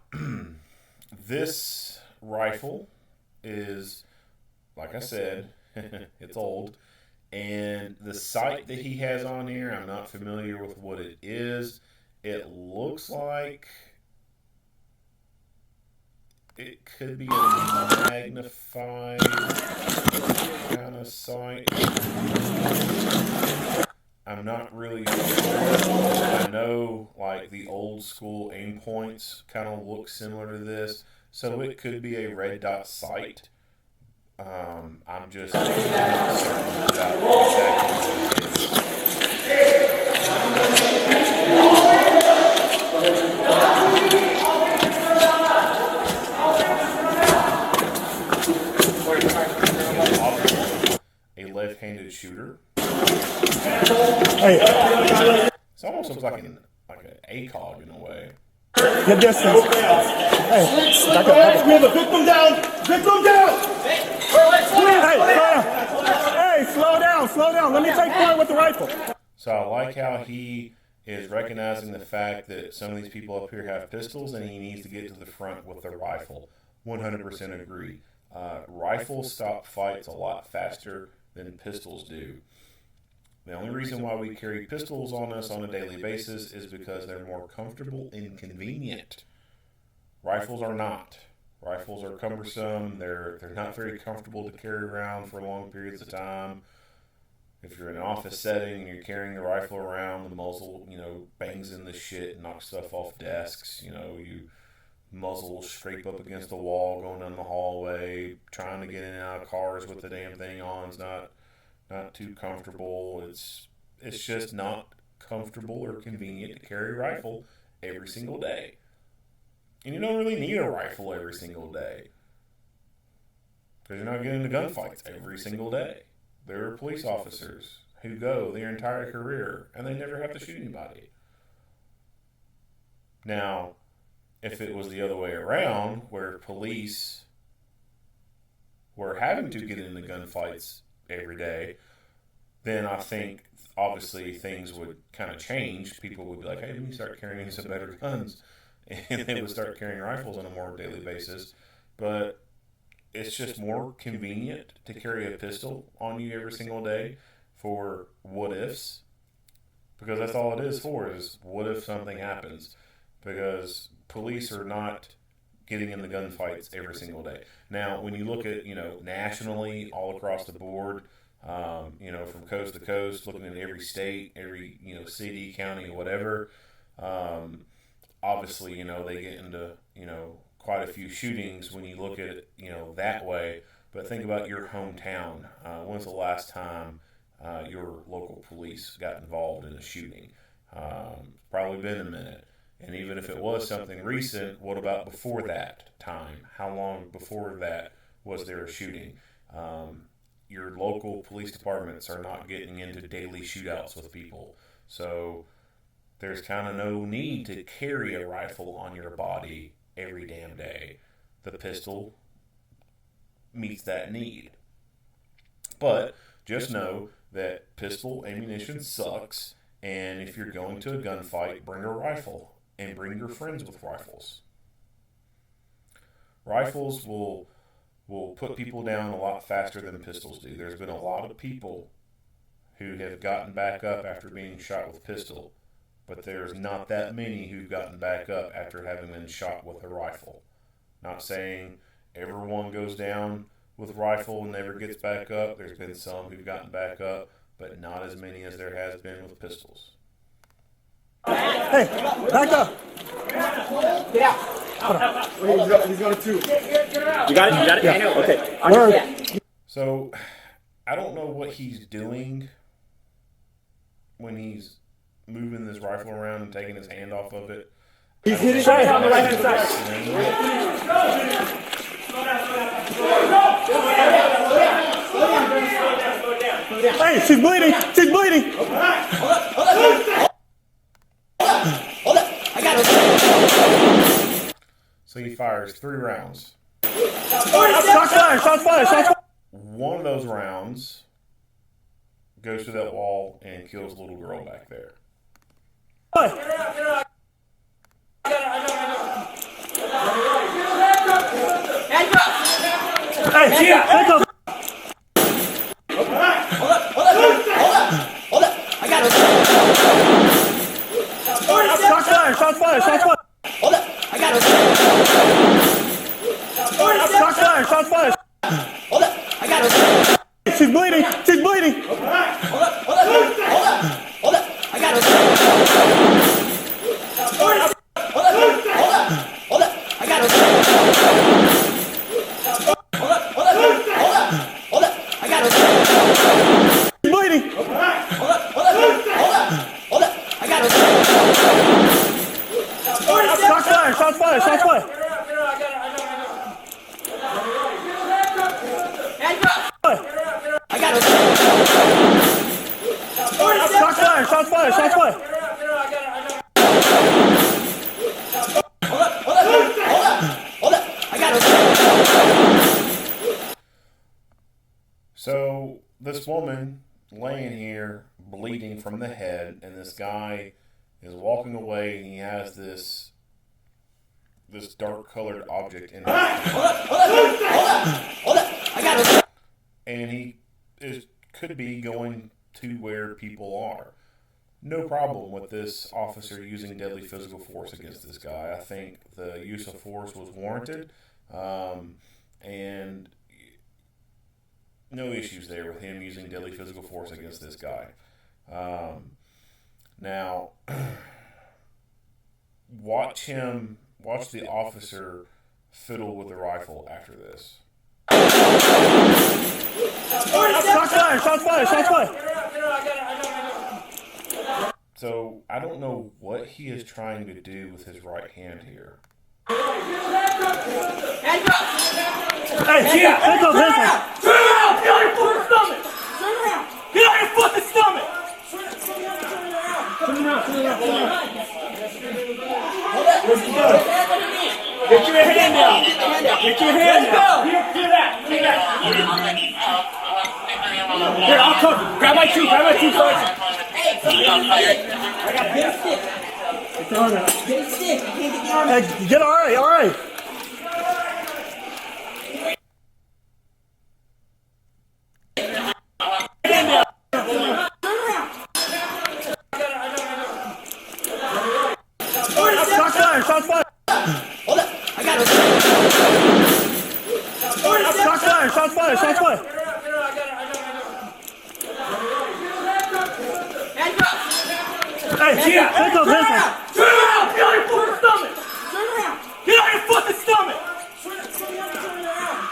this rifle is, like I said, it's old. And the sight that he has on here, I'm not familiar with what it is. It looks like it could be a magnified kind of sight. I'm not really sure. I know like the old school aim points kind of look similar to this. So it could be a red dot sight. I'm just not certain about exactly. A left-handed shooter. Hey, It almost looks like an ACOG in a way. your distance. Hey, back up. We have a victim down. Victim down. Hey, slow down. Slow down. Let me take point with the rifle. So I like how he is recognizing the fact that some of these people up here have pistols and he needs to get to the front with their rifle. 100% agree. Rifles stop fights a lot faster than pistols do. The only reason why we carry pistols on us on a daily basis is because they're more comfortable and convenient. Rifles are not. Rifles are cumbersome. They're not very comfortable to carry around for long periods of time. If you're in an office setting and you're carrying the rifle around, the muzzle, bangs in the shit and knocks stuff off desks. You muzzle will scrape up against the wall going down the hallway. Trying to get in and out of cars with the damn thing on is not too comfortable. It's just not comfortable or convenient to carry a rifle every single day. And you don't really need a rifle every single day, because you're not getting into gunfights every single day. There are police officers who go their entire career and they never have to shoot anybody. Now, if it was the other way around, where police were having to get into gunfights every day, then I think obviously things would kind of change. People would be like, hey, let me start carrying some better guns. And they would start carrying rifles on a more daily basis. But it's just more convenient to carry a pistol on you every single day for what ifs. Because that's all it is for, is what if something happens. Because police are not getting in the gunfights every single day. Now, when you look at, nationally, all across the board, from coast to coast, looking at every state, every, city, county, whatever, obviously, they get into, quite a few shootings when you look at it, that way. But think about your hometown. When's the last time your local police got involved in a shooting? Probably been a minute. And even if it was something recent, what about before that time? How long before that was there a shooting? Your local police departments are not getting into daily shootouts with people. So there's kind of no need to carry a rifle on your body every damn day. The pistol meets that need. But just know that pistol ammunition sucks, and if you're going to a gunfight, bring a rifle. And bring your friends with rifles. Rifles will put people down a lot faster than pistols do. There's been a lot of people who have gotten back up after being shot with pistol, but there's not that many who've gotten back up after having been shot with a rifle. Not saying everyone goes down with rifle and never gets back up. There's been some who've gotten back up, but not as many as there has been with pistols. Hey, back up. Get out. He's got a two. You got it? Yeah. I know. Okay. So, I don't know what he's doing when he's moving this rifle around and taking his hand off of it. He's hitting right on the right hand side. Hey, she's bleeding. She's bleeding. So he fires 3 rounds. Shots fired. One of those rounds goes to that wall and kills the little girl back there. Hey, back up. I got it. Shots fired. Hold it. I got it. Shots fired. Hold it. I got it. She's bleeding. Hold it. I got it. Hold it. I got it. I got it. She's bleeding. I got it. Shots fired. I got it. Shots fired. I got it. So this woman laying here bleeding from the head, and this guy is walking away, and he has this dark colored object in his hand. I got it. And he could be going to where people are. No problem with this officer using deadly physical force against this guy. I think the use of force was warranted, and no issues there with him using deadly physical force against this guy. Now, watch the officer fiddle with the rifle after this. Shots fired. So I don't know what he is trying to do with his right hand here. Hey, hands up. Turn around! Get on your fucking stomach! Turn around! Get on your fucking stomach! Turn around. Get your hand down. Get your hand down. Hear that. Here, I'll cover. Grab my two, Sergeant. I got a big stick. Big stick. I can't get the arm. Hey, get all right. Shots fired. Hold up. I got it. Shots fired. Hey, Turn around. Get on your fucking stomach. Get on your fucking stomach.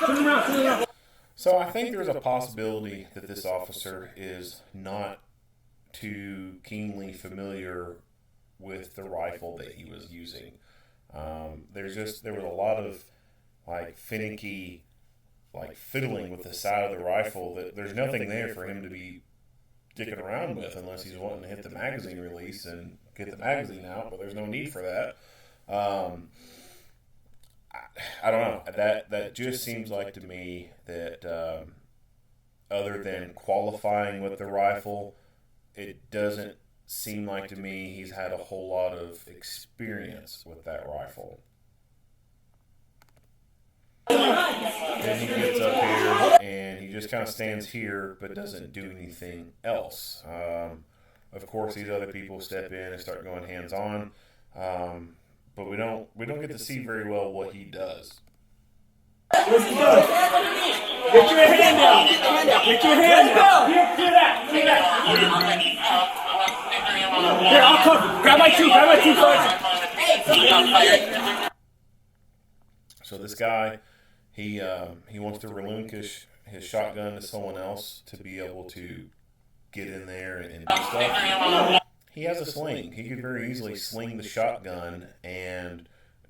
Turn around. So I think there's a possibility that this officer is not too keenly familiar with the rifle that he was using. There was a lot of like finicky, like fiddling with the side of the rifle that there's nothing there for him to be dicking around with unless he's wanting to hit the magazine release and get the magazine out, but there's no need for that. I don't know. That just seems like to me that other than qualifying with the rifle, it doesn't seem like to me he's had a whole lot of experience with that rifle. Then he gets up here and he just kind of stands here but doesn't do anything else. Of course, these other people step in and start going hands-on, but we don't get to see very well what he does. Get your hand down. Get your hand down. Here, Here, I'll cover. Grab my two, Sergeant. So this guy, he wants to relinquish his shotgun to someone else to be able to get in there and do stuff. He has a sling. He could very easily sling the shotgun and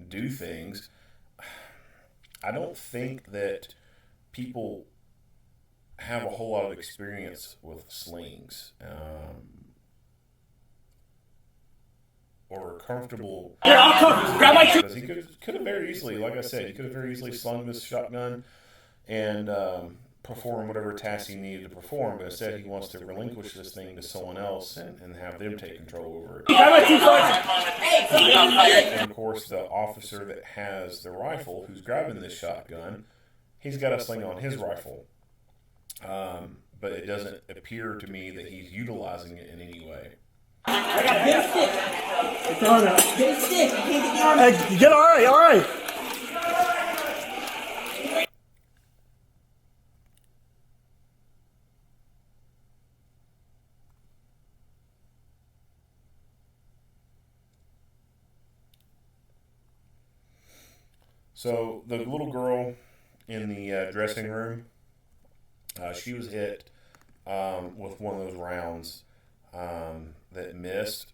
do things. I don't think that people have a whole lot of experience with slings. Or comfortable. Here, I'll cover. Grab my two. Because he could have very easily, like I said, he could have very easily slung this shotgun and perform whatever task he needed to perform, but instead he wants to relinquish this thing to someone else and have them take control over it. Grab my two, Sergeant. And of course, the officer that has the rifle, who's grabbing this shotgun, he's got a sling on his rifle. But it doesn't appear to me that he's utilizing it in any way. I got a big stick. Big stick. I can't get the arm. Hey, get all right. So the little girl in the dressing room, she was hit with one of those rounds that missed.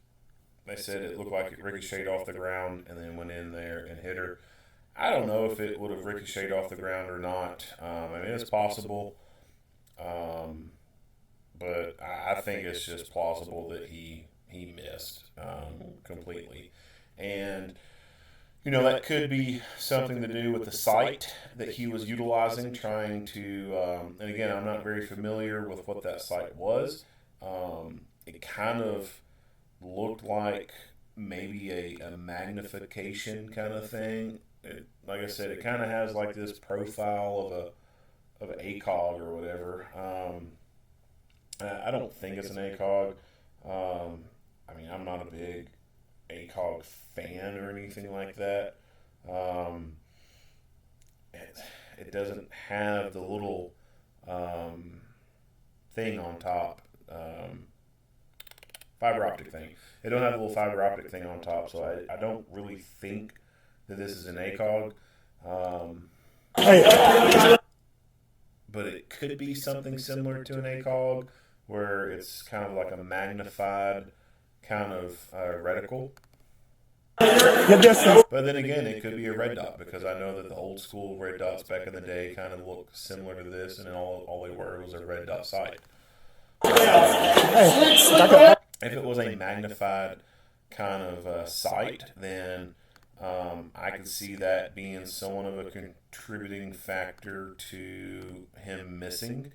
They said it looked like it ricocheted off the ground and then went in there and hit her. I don't know if it would have ricocheted off the ground or not. I mean, it's possible, but I think it's just plausible that he missed completely. And that could be something to do with the sight that he was utilizing, trying to, and again, I'm not very familiar with what that sight was. It kind of looked like maybe a magnification kind of thing. Like I said, it kind of has like this profile of an ACOG or whatever. I don't think it's an ACOG. I mean, I'm not a big ACOG fan or anything like that. It doesn't have the little thing on top, fiber optic thing. It don't have the little fiber optic thing on top, so I don't really think that this is an ACOG. But it could be something similar to an ACOG, where it's kind of like a magnified kind of reticle. But then again, it could be a red dot, because I know that the old school red dots back in the day kind of looked similar to this, and all they were was a red dot sight. If it was a magnified kind of sight, then I could see that being somewhat of a contributing factor to him missing.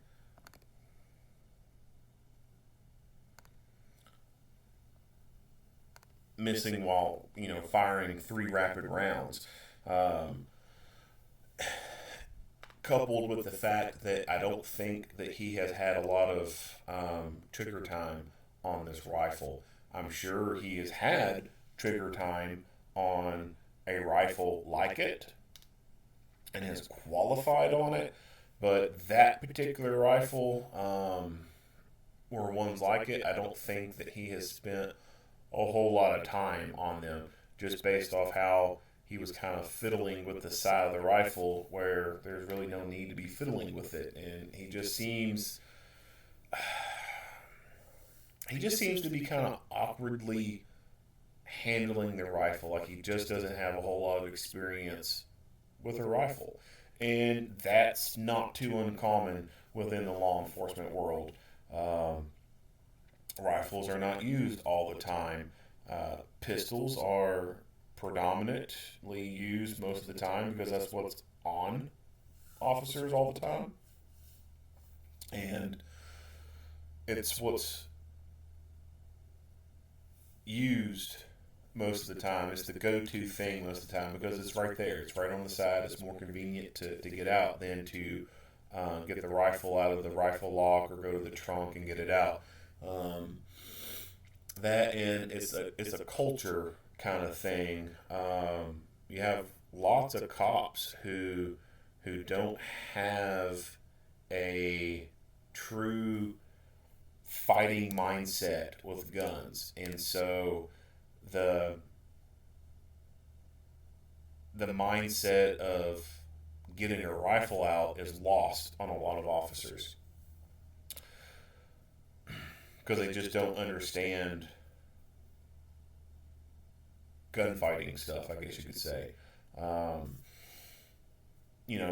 missing while, firing 3 rapid rounds. Coupled with the fact that I don't think that he has had a lot of trigger time on this rifle. I'm sure he has had trigger time on a rifle like it and has qualified on it, but that particular rifle, or ones like it, I don't think that he has spent a whole lot of time on them, just based off how he was kind of fiddling with the side of the rifle where there's really no need to be fiddling with it. And he just seems to be kind of awkwardly handling the rifle, like he just doesn't have a whole lot of experience with a rifle. And that's not too uncommon within the law enforcement world. Rifles are not used all the time. Pistols are predominantly used most of the time because that's what's on officers all the time. And it's what's used most of the time. It's the go-to thing most of the time because it's right there. It's right on the side. It's more convenient to get out than to get the rifle out of the rifle lock or go to the trunk and get it out. That, and it's a culture kind of thing. You have lots of cops who don't have a true fighting mindset with guns, and so the mindset of getting a rifle out is lost on a lot of officers because they just don't understand gunfighting stuff, I guess you could say.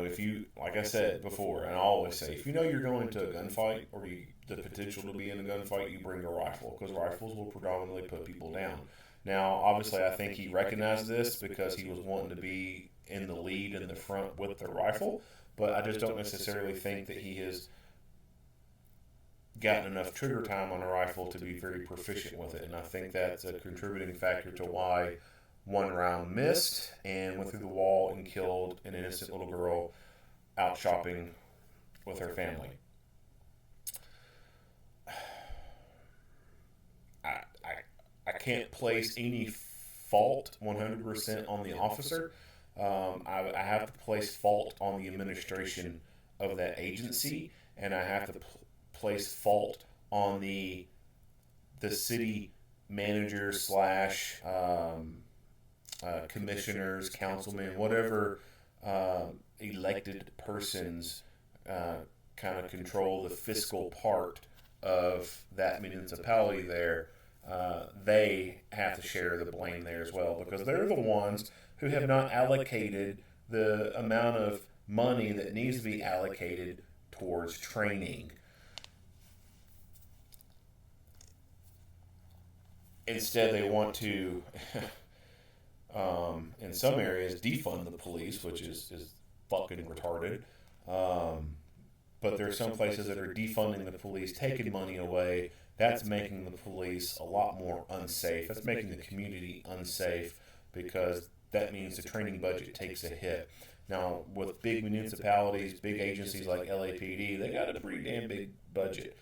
If you, like I said before, and I always say, if you know you're going to a gunfight or the potential to be in a gunfight, you bring a rifle, because rifles will predominantly put people down. Now, obviously, I think he recognized this because he was wanting to be in the lead in the front with the rifle, but I just don't necessarily think that he has gotten enough trigger time on a rifle to be very proficient with it, and I think that's a contributing factor to why one round missed and went through the wall and killed an innocent little girl out shopping with her family. I can't place any fault 100% on the officer. I have to place fault on the administration of that agency, and I have to place fault on the city manager slash commissioners, councilmen, whatever elected persons kind of control the fiscal part of that municipality there. They have to share the blame there as well, because they're the ones who have not allocated the amount of money that needs to be allocated towards training. Instead, they want to, in some areas, defund the police, which is fucking retarded. But there are some places that are defunding the police, taking money away. That's making the police a lot more unsafe. That's making the community unsafe, because that means the training budget takes a hit. Now, with big municipalities, big agencies like LAPD, they got a pretty damn big budget.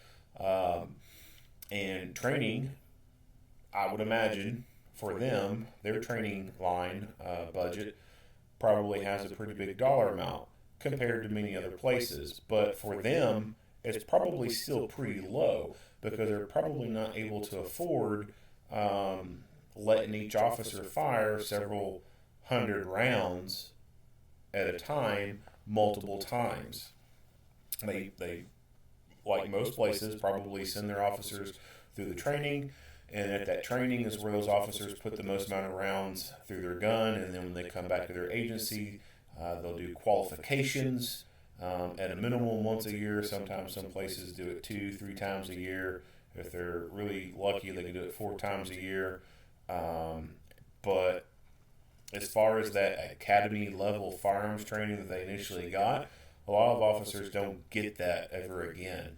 And training, I would imagine, for them, their training line budget probably has a pretty big dollar amount compared to many other places. But for them, it's probably still pretty low, because they're probably not able to afford letting each officer fire several hundred rounds at a time, multiple times. They like most places, probably send their officers through the training, and at that training is where those officers put the most amount of rounds through their gun, and then when they come back to their agency, they'll do qualifications at a minimum once a year. Sometimes some places do it 2-3 times a year. If they're really lucky, they can do it 4 times a year. But as far as that academy level firearms training that they initially got, a lot of officers don't get that ever again.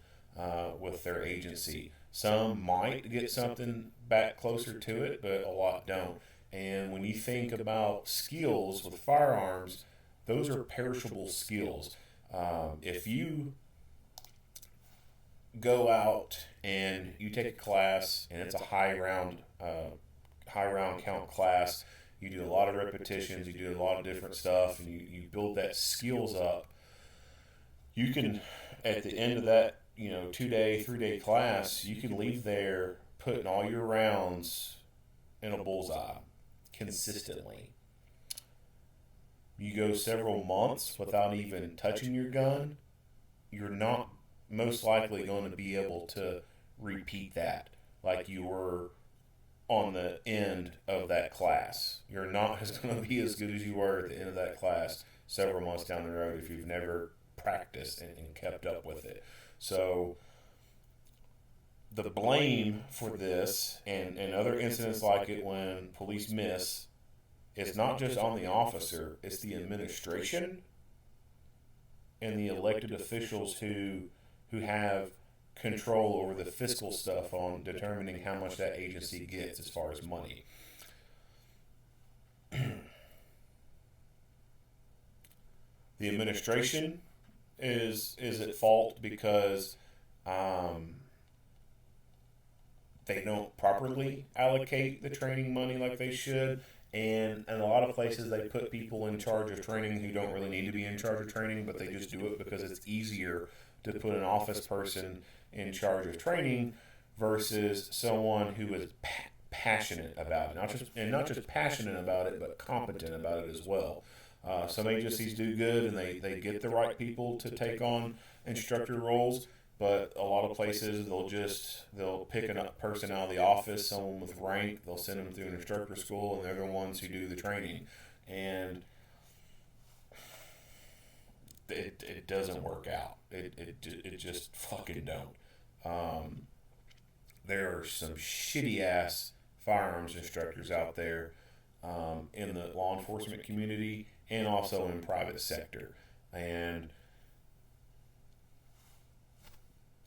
with their agency. Some might get something back closer to it, but a lot don't. And when you think about skills with firearms, those are perishable skills. If you go out and you take a class and it's a high round count class, you do a lot of repetitions, you do a lot of different stuff, and you build that skills up. You can, at the end of that 2-day, 3-day class, you can leave there putting all your rounds in a bullseye consistently. You go several months without even touching your gun, you're not most likely going to be able to repeat that like you were on the end of that class. You're not going to be as good as you were at the end of that class several months down the road if you've never practiced and kept up with it. So the blame for this and other incidents like it when police miss, it's not just on the officer, it's the administration and the elected officials who have control over the fiscal stuff on determining how much that agency gets as far as money. The administration is at fault because they don't properly allocate the training money like they should, and in a lot of places they put people in charge of training who don't really need to be in charge of training, but they just do it because it's easier to put an office person in charge of training versus someone who is passionate about it, not just passionate about it, but competent about it as well. Some agencies do good and they get the right people to take on instructor roles, but a lot of places they'll pick a person out of the office, someone with rank, they'll send them through an instructor school, and they're the ones who do the training. And it doesn't work out. It just fucking don't. There are some shitty ass firearms instructors out there in the law enforcement community and also in private sector, and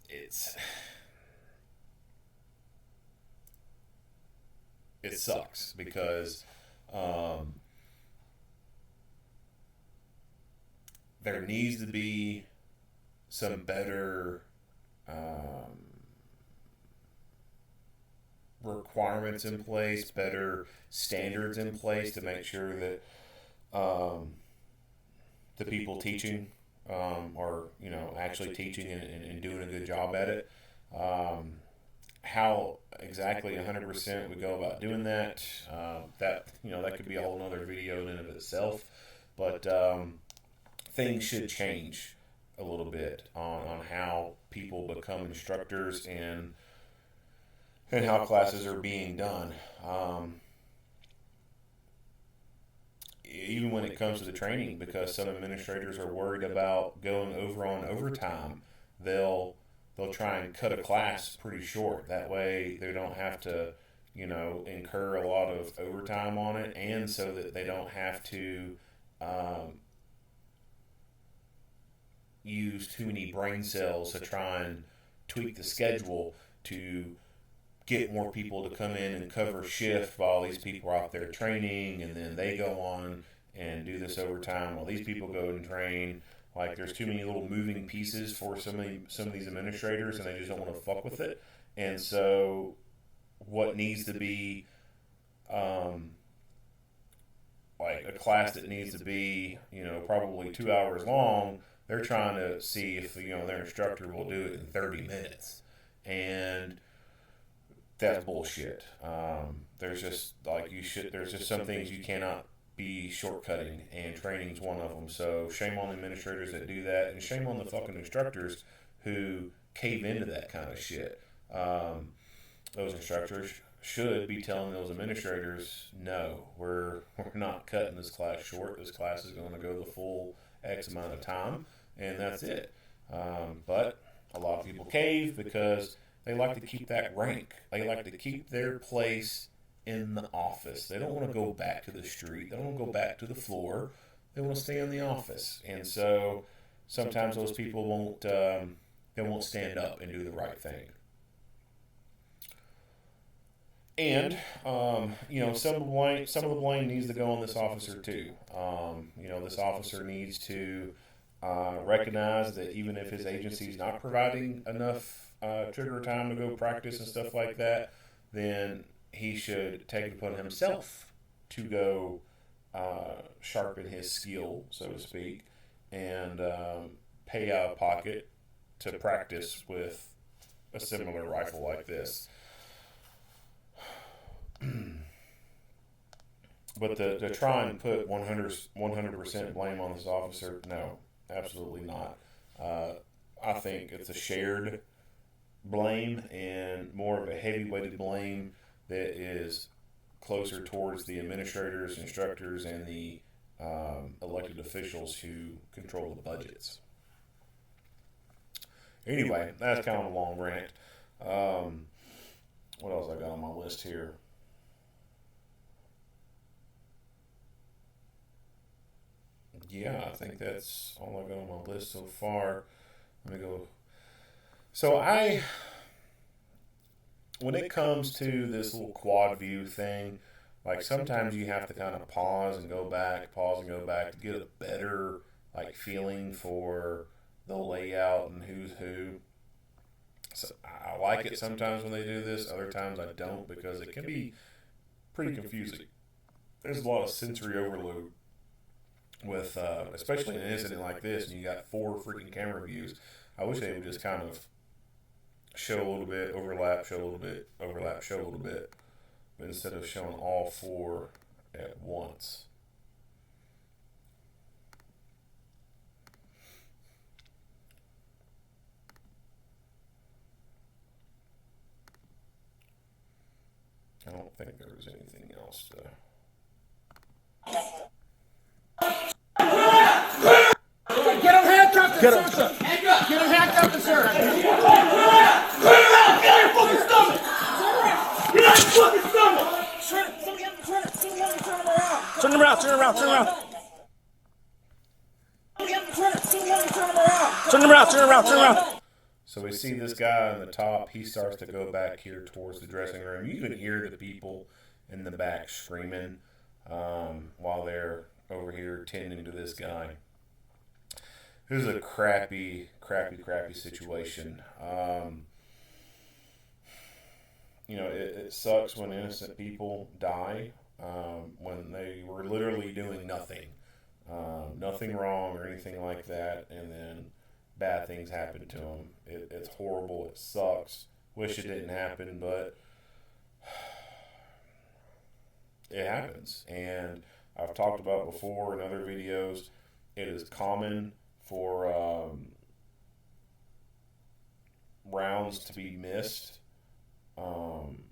it sucks because there needs to be some better requirements in place, better standards in place to make sure that the people teaching are actually teaching and doing a good job at it. How exactly 100% we go about doing that, that could be a whole other video in and of itself, but things should change a little bit on how people become instructors and how classes are being done. Even when it comes to the training, because some administrators are worried about going over on overtime, they'll try and cut a class pretty short. That way they don't have to, incur a lot of overtime on it, and so that they don't have to use too many brain cells to try and tweak the schedule to get more people to come in and cover shift while these people are out there training, and then they go on and do this overtime while these people go and train. Like, there's too many little moving pieces for some of these administrators, and they just don't want to fuck with it. And so what needs to be like a class that needs to be probably 2 hours long, they're trying to see if their instructor will do it in 30 minutes, and that's bullshit. There's just there's just some things you cannot be shortcutting, and training's one of them. So shame on the administrators that do that, and shame on the fucking instructors who cave into that kind of shit. Those instructors should be telling those administrators, no, we're not cutting this class short. This class is going to go the full X amount of time, and that's it. But a lot of people cave because they like to keep that rank. They like to keep their place in the office. They don't want to go back to the street. They don't want to go back to the floor. They want to stay in the office. And so sometimes those people won't he won't stand up and do the right thing. And some of the blame needs to go on this officer too. This officer needs to recognize that even if his agency is not providing enough trigger time to go practice and stuff like that, then he should take it upon himself to go sharpen his skill, so to speak, and pay out of pocket to practice with a similar rifle like this. But to try and put 100% blame on this officer, no, absolutely not. I think it's a shared blame and more of a heavy-weighted blame that is closer towards the administrators, instructors, and the elected officials who control the budgets. Anyway, that's kind of a long rant. What else I got on my list here? Yeah, I think that's all I got on my list so far. Let me go. So when it comes to this little quad view thing, like sometimes you have to kind of pause and go back to get a better feeling for the layout and who's who. So I like it sometimes when they do this. Other times I don't, because it can be pretty confusing. There's a lot of sensory overload with, especially in an incident like this, and you got 4 freaking camera views. I wish they would just kind of show a little bit, overlap, show a little bit, overlap, show a little bit, but instead of showing all 4 at once. I don't think there was anything else to... Get him handcuffed, sir. Get him handcuffed, sir. Get your fucking stomach. Get out your fucking stomach. Turn him around. Turn him around. So we see this guy on the top. He starts to go back here towards the dressing room. You can hear the people in the back screaming while they're over here tending to this guy. This is a crappy situation. It sucks when innocent people die when they were literally doing nothing wrong or anything like that, and then bad things happen to them. It's horrible. It sucks. Wish it didn't happen, but it happens. And I've talked about before in other videos, it is common for rounds to be missed in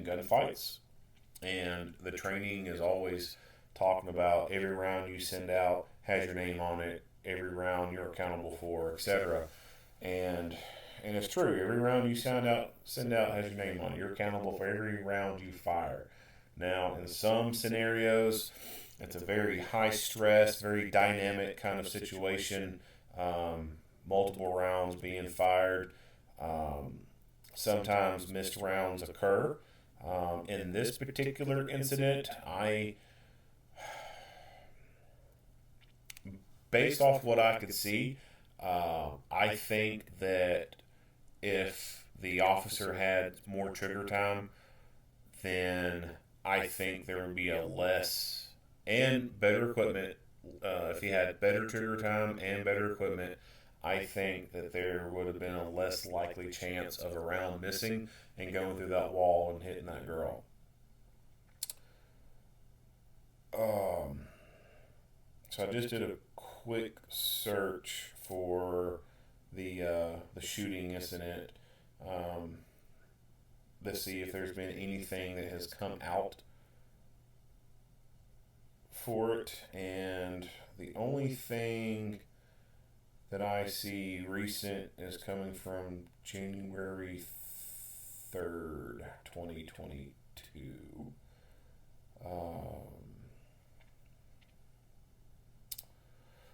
gunfights. And the training is always talking about every round you send out has your name on it, every round you're accountable for, etc. And it's true. Every round you send out has your name on it. You're accountable for every round you fire. Now, in some scenarios, it's a very high stress, very dynamic kind of situation. Multiple rounds being fired. Sometimes missed rounds occur. In this particular incident, based off what I could see, I think that if the officer had more trigger time, then I think there would be a less and better equipment. If he had better trigger time and better equipment, I think that there would have been a less likely chance of a round missing and going through that wall and hitting that girl. So I just did a quick search for the shooting incident to see if there's been anything that has come out for it, and the only thing that I see recent is coming from January 3rd, 2022.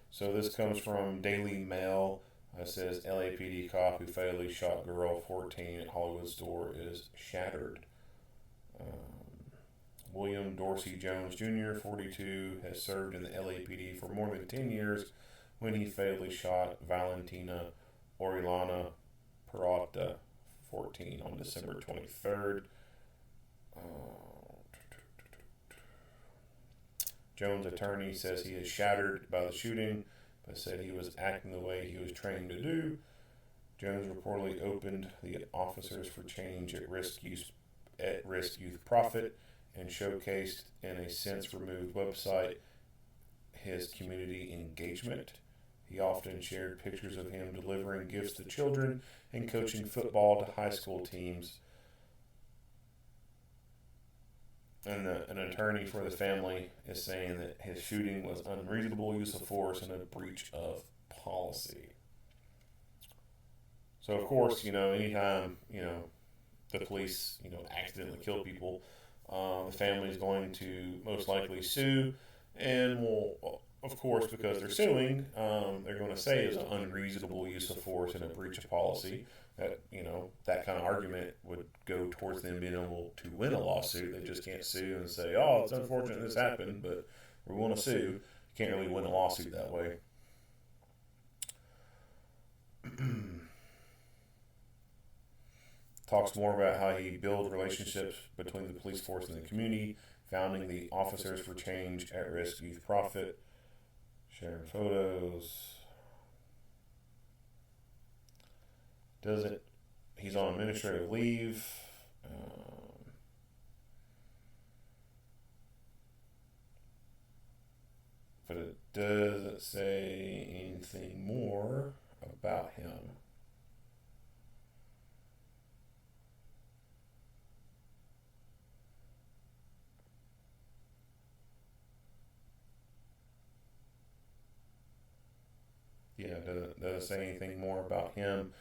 So this comes from Daily Mail. It says LAPD cop who fatally shot girl 14 at Hollywood store is shattered. William Dorsey Jones Jr., 42, has served in the LAPD for more than 10 years when he fatally shot Valentina Orellana Peralta, 14, on December 23rd. Jones' attorney says he is shattered by the shooting, but said he was acting the way he was trained to do. Jones reportedly opened the Officers for Change at Risk Youth Profit and showcased in a since-removed website his community engagement. He often shared pictures of him delivering gifts to children and coaching football to high school teams. And an attorney for the family is saying that his shooting was unreasonable use of force and a breach of policy. So, of course, anytime, the police, accidentally kill people, the family is going to most likely sue, and will, of course, because they're suing, they're going to say it's an unreasonable use of force and a breach of policy. That, that kind of argument would go towards them being able to win a lawsuit. They just can't sue and say, oh, it's unfortunate this happened, but we want to sue. You can't really win a lawsuit that way. Talks more about how he builds relationships between the police force and the community, founding the Officers for Change at Risk Youth Profit, sharing photos. He's on administrative leave. But it doesn't say anything more about him. Yeah, it doesn't say anything more about him.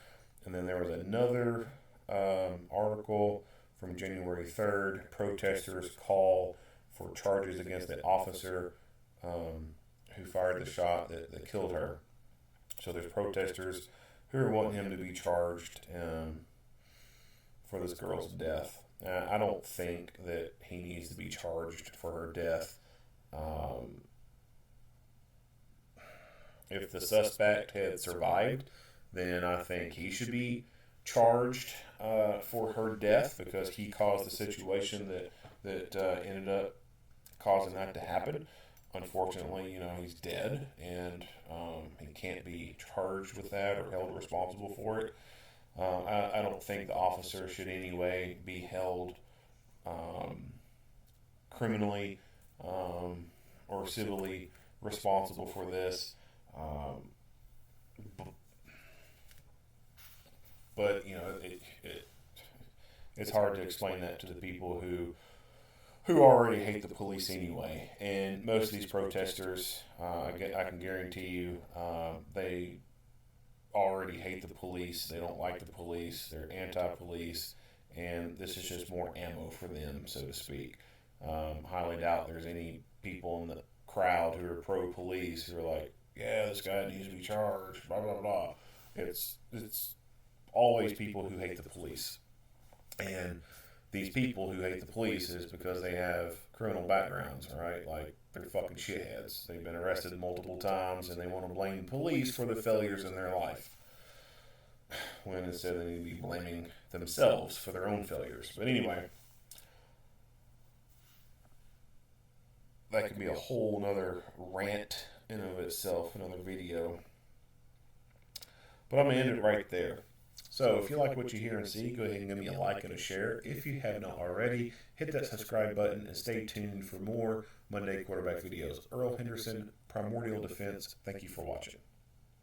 And then there was another article from January 3rd. Protesters call for charges against the officer who fired the shot that killed her. So there's protesters who are wanting him to be charged for this girl's death. I don't think that he needs to be charged for her death. If the suspect had survived, then I think he should be charged for her death because he caused the situation that ended up causing that to happen. Unfortunately, he's dead, and he can't be charged with that or held responsible for it. I don't think the officer should anyway be held criminally or civilly responsible for this. But it's hard to explain that to the people who already hate the police anyway. And most of these protesters, I can guarantee you, they already hate the police. They don't like the police. They're anti-police, and this is just more ammo for them, so to speak. Highly doubt there's any people in the crowd who are pro-police who are like, yeah, this guy needs to be charged, blah, blah, blah. It's always people who hate the police. And these people who hate the police is because they have criminal backgrounds, right? Like, they're fucking shitheads. They've been arrested multiple times, and they want to blame police for the failures in their life. When instead they need to be blaming themselves for their own failures. But anyway, that could be a whole nother rant in and of itself, another video. But I'm going to end it right there. So if you like what you hear and see, go ahead and give me a like and a share. If you have not already, hit that subscribe button and stay tuned for more Monday quarterback videos. Earl Henderson, Primordial Defense. Thank you for watching.